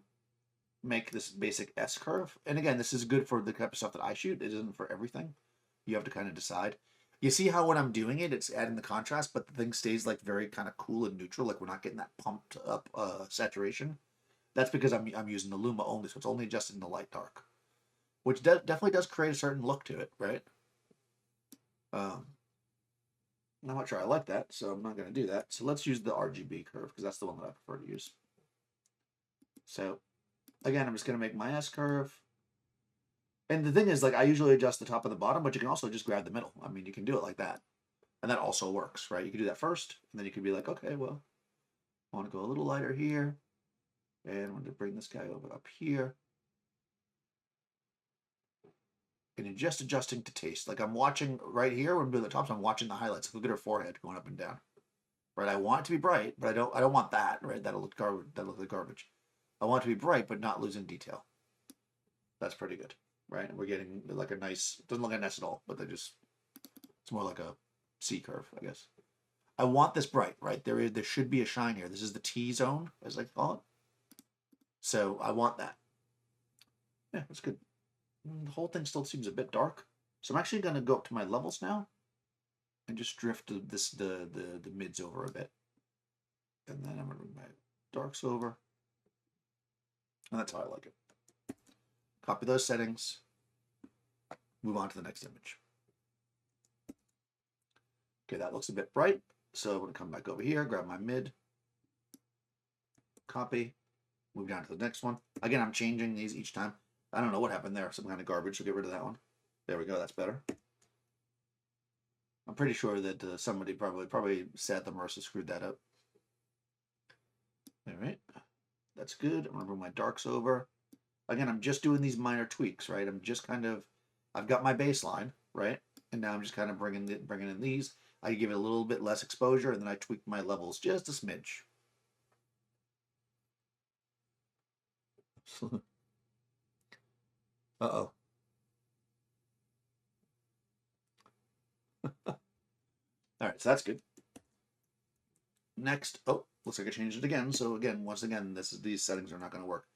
make this basic S curve. And again, this is good for the type of stuff that I shoot. It isn't for everything. You have to kind of decide. You see how when I'm doing it, it's adding the contrast, but the thing stays like very kind of cool and neutral. Like we're not getting that pumped up saturation. That's because I'm using the Luma only, so it's only adjusting the light dark, which definitely does create a certain look to it, right? I'm not sure I like that, so I'm not going to do that. So let's use the Rgb curve because that's the one that I prefer to use. So again, I'm just going to make my S curve. And the thing is, like, I usually adjust the top and the bottom, but you can also just grab the middle. I mean, you can do it like that. And that also works, right? You can do that first, and then you can be like, okay, well, I want to go a little lighter here. And I'm going to bring this guy over up here. And you're just adjusting to taste. Like I'm watching right here when I'm doing the tops, I'm watching the highlights. Look at her forehead going up and down. Right? I want it to be bright, but I don't want that, right? That'll look garbage. That'll look like garbage. I want it to be bright, but not losing detail. That's pretty good. Right? And we're getting like a nice, doesn't look like an S at all, but it's more like a C curve, I guess. I want this bright, right? There should be a shine here. This is the T zone, as I call it. So I want that. Yeah, that's good. The whole thing still seems a bit dark. So I'm actually going to go up to my levels now and just drift the mids over a bit. And then I'm going to bring my darks over. And that's how I like it. Copy those settings. Move on to the next image. Okay, that looks a bit bright. So I'm going to come back over here, grab my mid. Copy. Move down to the next one. Again, I'm changing these each time. I don't know what happened there. Some kind of garbage, so get rid of that one. There we go. That's better. I'm pretty sure that somebody probably said the Mercer screwed that up. All right. That's good. I'm going to bring my darks over. Again, I'm just doing these minor tweaks, right? I'm just kind of, I've got my baseline, right? And now I'm just kind of bringing in these. I give it a little bit less exposure, and then I tweak my levels just a smidge. Uh-oh. All right, so that's good. Next, oh, looks like I changed it again. So again, once again, these settings are not going to work.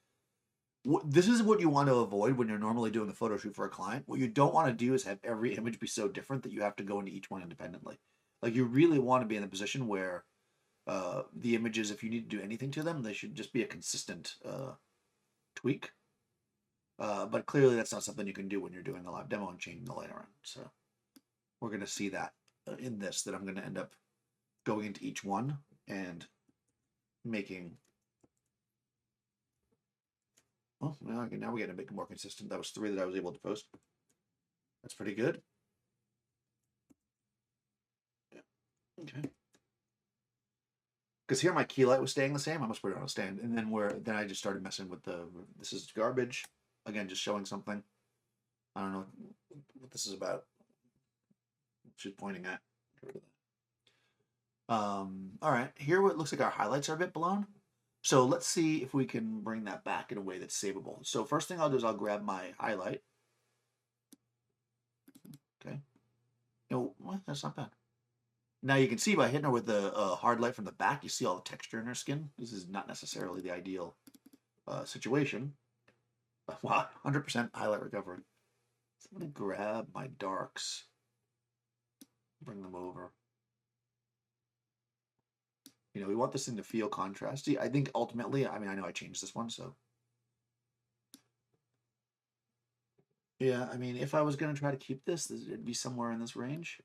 This is what you want to avoid when you're normally doing a photo shoot for a client. What you don't want to do is have every image be so different that you have to go into each one independently. Like you really want to be in a position where the images, if you need to do anything to them, they should just be a consistent tweak. But clearly that's not something you can do when you're doing a live demo and changing the light around. So we're going to see that in this, that I'm going to end up going into each one and making. Well, now we're getting a bit more consistent. That was 3 that I was able to post. That's pretty good. Yeah. Okay. Because here my key light was staying the same. I must put it on a stand. And then I just started messing with this is garbage. Again, just showing something. I don't know what this is about. She's pointing at. All right. Here it looks like our highlights are a bit blown. So let's see if we can bring that back in a way that's savable. So first thing I'll do is I'll grab my highlight. Okay. No, well, that's not bad. Now you can see by hitting her with the hard light from the back, you see all the texture in her skin. This is not necessarily the ideal situation. Wow, 100% highlight recovery. So I'm going to grab my darks, bring them over. You know, we want this thing to feel contrasty. I think ultimately, I mean, I know I changed this one, so. Yeah, I mean, if I was going to try to keep this, it'd be somewhere in this range.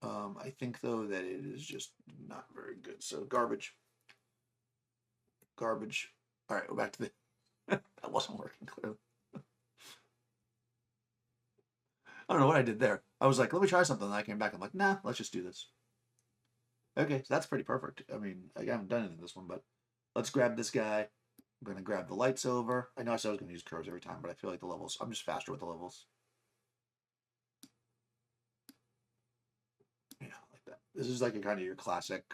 I think, though, that it is just not very good. So, garbage. Garbage. All right, we're back to the... That wasn't working, clearly. I don't know what I did there. I was like, let me try something. And I came back. I'm like, nah, let's just do this. Okay, so that's pretty perfect. I mean, I haven't done it in this one, but let's grab this guy. I'm going to grab the lights over. I know I said I was going to use curves every time, but I feel like the levels... I'm just faster with the levels. Yeah, like that. This is like a kind of your classic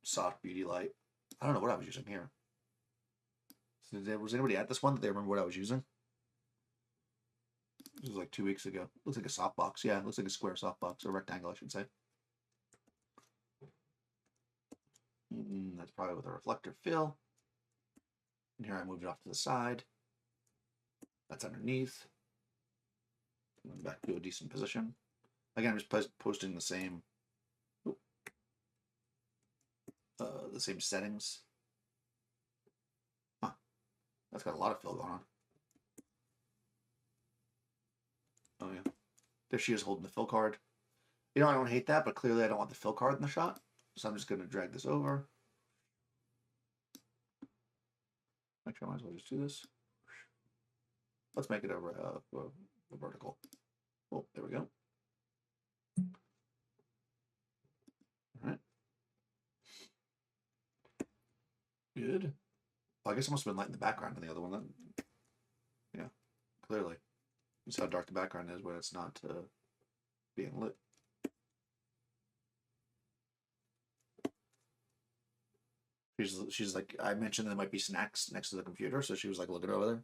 soft beauty light. I don't know what I was using here. Was anybody at this one that they remember what I was using? This was like 2 weeks ago. Looks like a softbox. Yeah, it looks like a square softbox, or rectangle, I should say. That's probably with a reflector fill. And here I moved it off to the side. That's underneath. And back to a decent position. Again, I'm just posting the same settings. Huh. That's got a lot of fill going on. Oh yeah. There she is holding the fill card. You know, I don't hate that, but clearly I don't want the fill card in the shot. So I'm just going to drag this over. Actually, I might as well just do this. Let's make it a vertical. Oh, there we go. All right. Good. Well, I guess it must have been light in the background on the other one then. Yeah, clearly. That's how dark the background is when it's not being lit. She's like, I mentioned there might be snacks next to the computer, so she was like looking over there.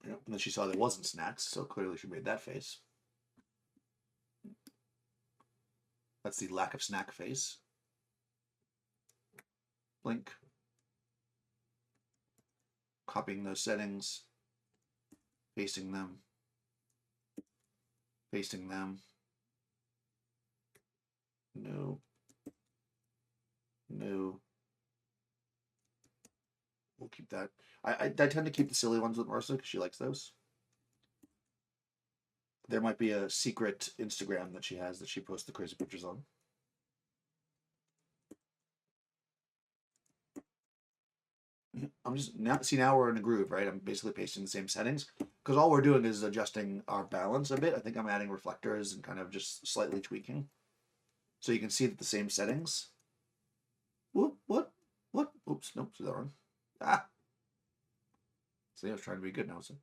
Yep. And then she saw there wasn't snacks, so clearly she made that face. That's the lack of snack face. Blink. Copying those settings. Pasting them. Pasting them. No. No. We'll keep that. I tend to keep the silly ones with Marissa because she likes those. There might be a secret Instagram that she has that she posts the crazy pictures on. I'm just now we're in a groove, right? I'm basically pasting the same settings because all we're doing is adjusting our balance a bit. I think I'm adding reflectors and kind of just slightly tweaking. So you can see that the same settings. What? Oops, nope, is that wrong? Ah. See, I was trying to be good now. So,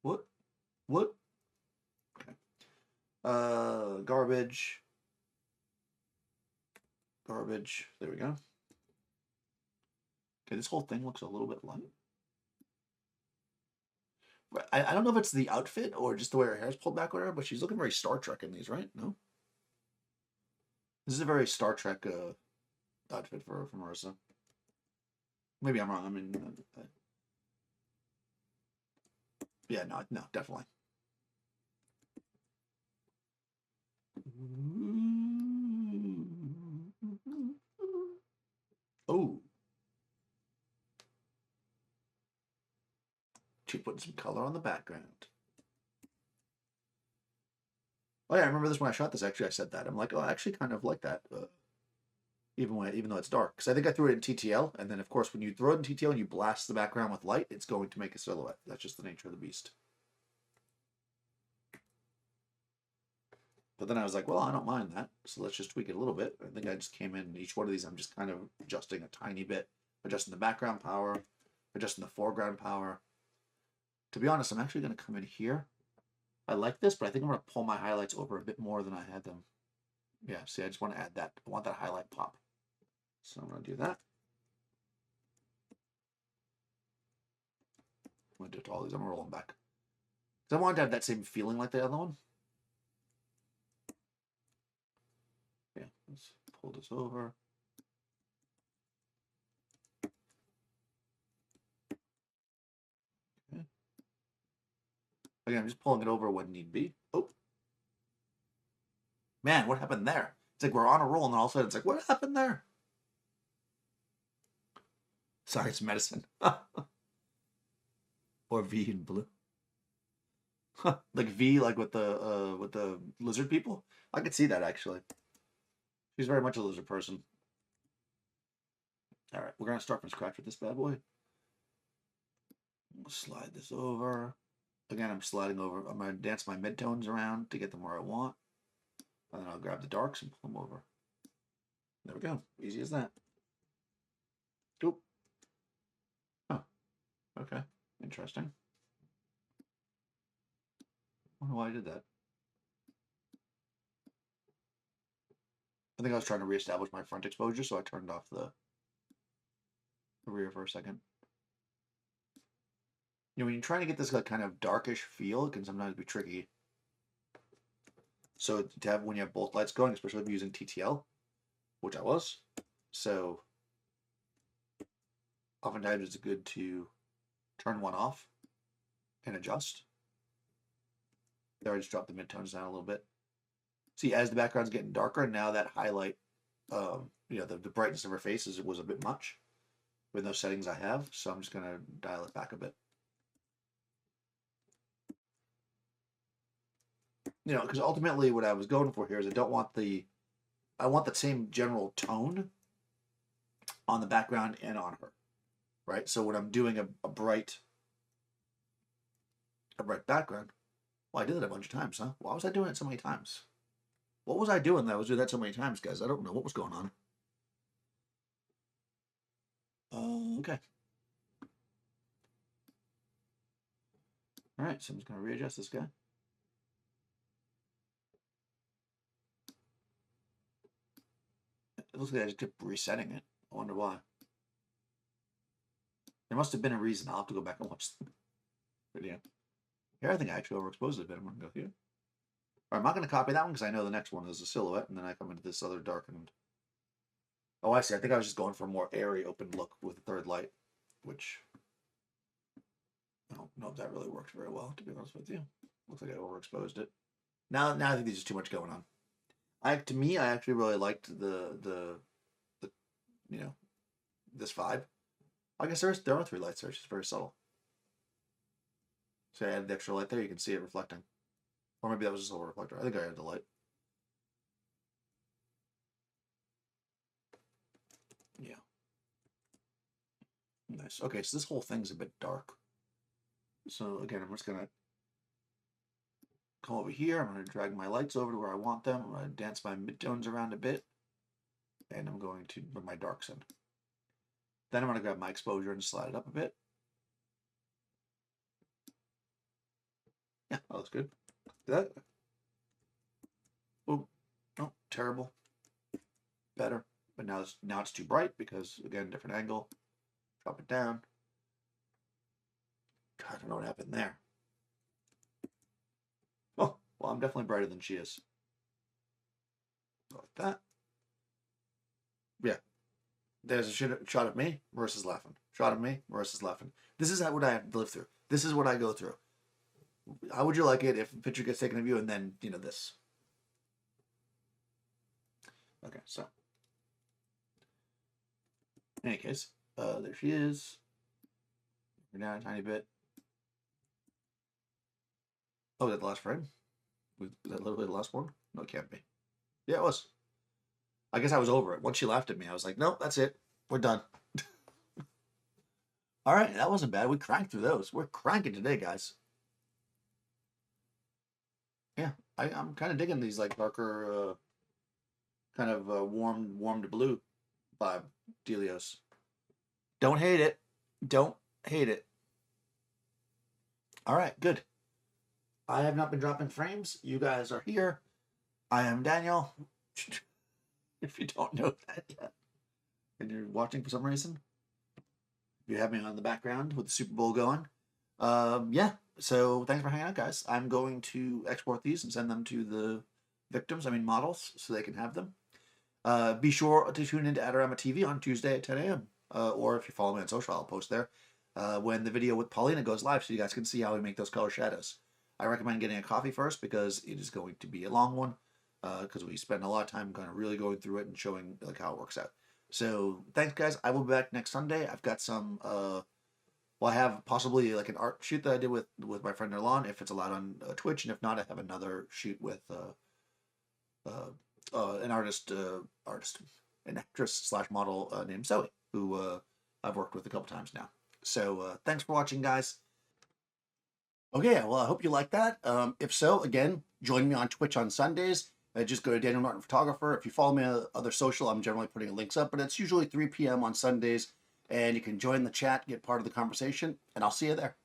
what? Okay. Garbage. There we go. Okay, this whole thing looks a little bit light. I don't know if it's the outfit or just the way her hair's pulled back or whatever, but she's looking very Star Trek in these, right? No? This is a very Star Trek outfit for Marissa. Maybe I'm wrong. I mean, yeah, no, definitely. to putting some color on the background. Oh yeah, I remember this when I shot this. Actually, I said that. I'm like, oh, I actually kind of like that, even though it's dark. Because I think I threw it in TTL, and then of course when you throw it in TTL and you blast the background with light, it's going to make a silhouette. That's just the nature of the beast. But then I was like, well, I don't mind that, so let's just tweak it a little bit. I think I just came in each one of these. I'm just kind of adjusting a tiny bit, adjusting the background power, adjusting the foreground power. To be honest, I'm actually going to come in here. I like this, but I think I'm going to pull my highlights over a bit more than I had them. Yeah, see, I just want to add that. I want that highlight pop. So I'm going to do that. I'm going to do it to all these. I'm going to roll them back. Because I wanted to have that same feeling like the other one. Yeah, let's pull this over. Okay. Again, I'm just pulling it over when need be. Oh. Man, what happened there? It's like we're on a roll, and then all of a sudden it's like, what happened there? Sorry, it's medicine. Or V in blue. Like V, like with the lizard people. I could see that actually. She's very much a lizard person. All right, we're gonna start from scratch with this bad boy. We'll slide this over. Again, I'm sliding over. I'm gonna dance my midtones around to get them where I want, and then I'll grab the darks and pull them over. There we go. Easy as that. Oop. Oh. Okay. Interesting. I don't know why I did that. I think I was trying to reestablish my front exposure, so I turned off the rear for a second. You know, when you're trying to get this like kind of darkish feel, it can sometimes be tricky. So to have when you have both lights going, especially if you're using TTL, which I was, so oftentimes it's good to turn one off and adjust. There, I just dropped the midtones down a little bit. See, as the background's getting darker, now that highlight, you know, the brightness of her face was a bit much with those settings I have. So I'm just gonna dial it back a bit. You know, because ultimately what I was going for here is I want the same general tone on the background and on her, right? So when I'm doing a bright background, well, I did it a bunch of times, huh? Why was I doing it so many times? What was I doing that I was doing that so many times, guys? I don't know what was going on. Okay. All right, so I'm just going to readjust this guy. It looks like I just kept resetting it. I wonder why. There must have been a reason. I'll have to go back and watch the video. Here, I think I actually overexposed it a bit. I'm going to go here. All right, I'm not going to copy that one because I know the next one is a silhouette, and then I come into this other darkened. Oh, I see. I think I was just going for a more airy, open look with the third light, which I don't know if that really worked very well, to be honest with you. Looks like I overexposed it. Now I think there's just too much going on. To me, I actually really liked the you know, this vibe. I guess there are 3 lights there. It's just very subtle. So I added the extra light there. You can see it reflecting. Or maybe that was just a reflector. I think I added the light. Yeah. Nice. Okay, so this whole thing's a bit dark. So again, I'm just gonna come over here. I'm gonna drag my lights over to where I want them. I'm gonna dance my midtones around a bit. And I'm going to bring my darks in. Then I'm gonna grab my exposure and slide it up a bit. Yeah, that looks good. That. Oh, no, terrible. Better. But now it's too bright because again, different angle. Drop it down. God, I don't know what happened there. Oh, well, I'm definitely brighter than she is. Like that. Yeah. There's a shot of me, Marissa's laughing. Shot of me, Marissa's laughing. This is what I have to live through. This is what I go through. How would you like it if a picture gets taken of you and then, you know, this? Okay, so. In any case, there she is. We're down a tiny bit. Oh, is that the last frame? Was that literally the last one? No, it can't be. Yeah, it was. I guess I was over it. Once she laughed at me, I was like, nope, that's it. We're done. All right, that wasn't bad. We cranked through those. We're cranking today, guys. Yeah, I'm kind of digging these like darker, kind of warm to blue vibe dealios. Don't hate it. Don't hate it. All right, good. I have not been dropping frames. You guys are here. I am Daniel. If you don't know that yet, and you're watching for some reason, you have me on the background with the Super Bowl going. Yeah. So thanks for hanging out, guys. I'm going to export these and send them to the victims, models, so they can have them. Be sure to tune into Adorama TV on Tuesday at 10 a.m. Or if you follow me on social, I'll post there when the video with Paulina goes live, so you guys can see how we make those color shadows. I recommend getting a coffee first because it is going to be a long one, because we spend a lot of time kind of really going through it and showing like how it works out. So thanks, guys. I will be back next Sunday. I've got some. Well, I have possibly like an art shoot that I did with my friend Erlan, if it's allowed on Twitch, and if not, I have another shoot with an an actress / model named Zoe, who I've worked with a couple times now. So thanks for watching, guys. Okay, well, I hope you like that. If so, again, join me on Twitch on Sundays. Just go to Daniel Norton Photographer. If you follow me on other social, I'm generally putting links up, but it's usually 3 p.m. on Sundays, and you can join the chat, get part of the conversation, and I'll see you there.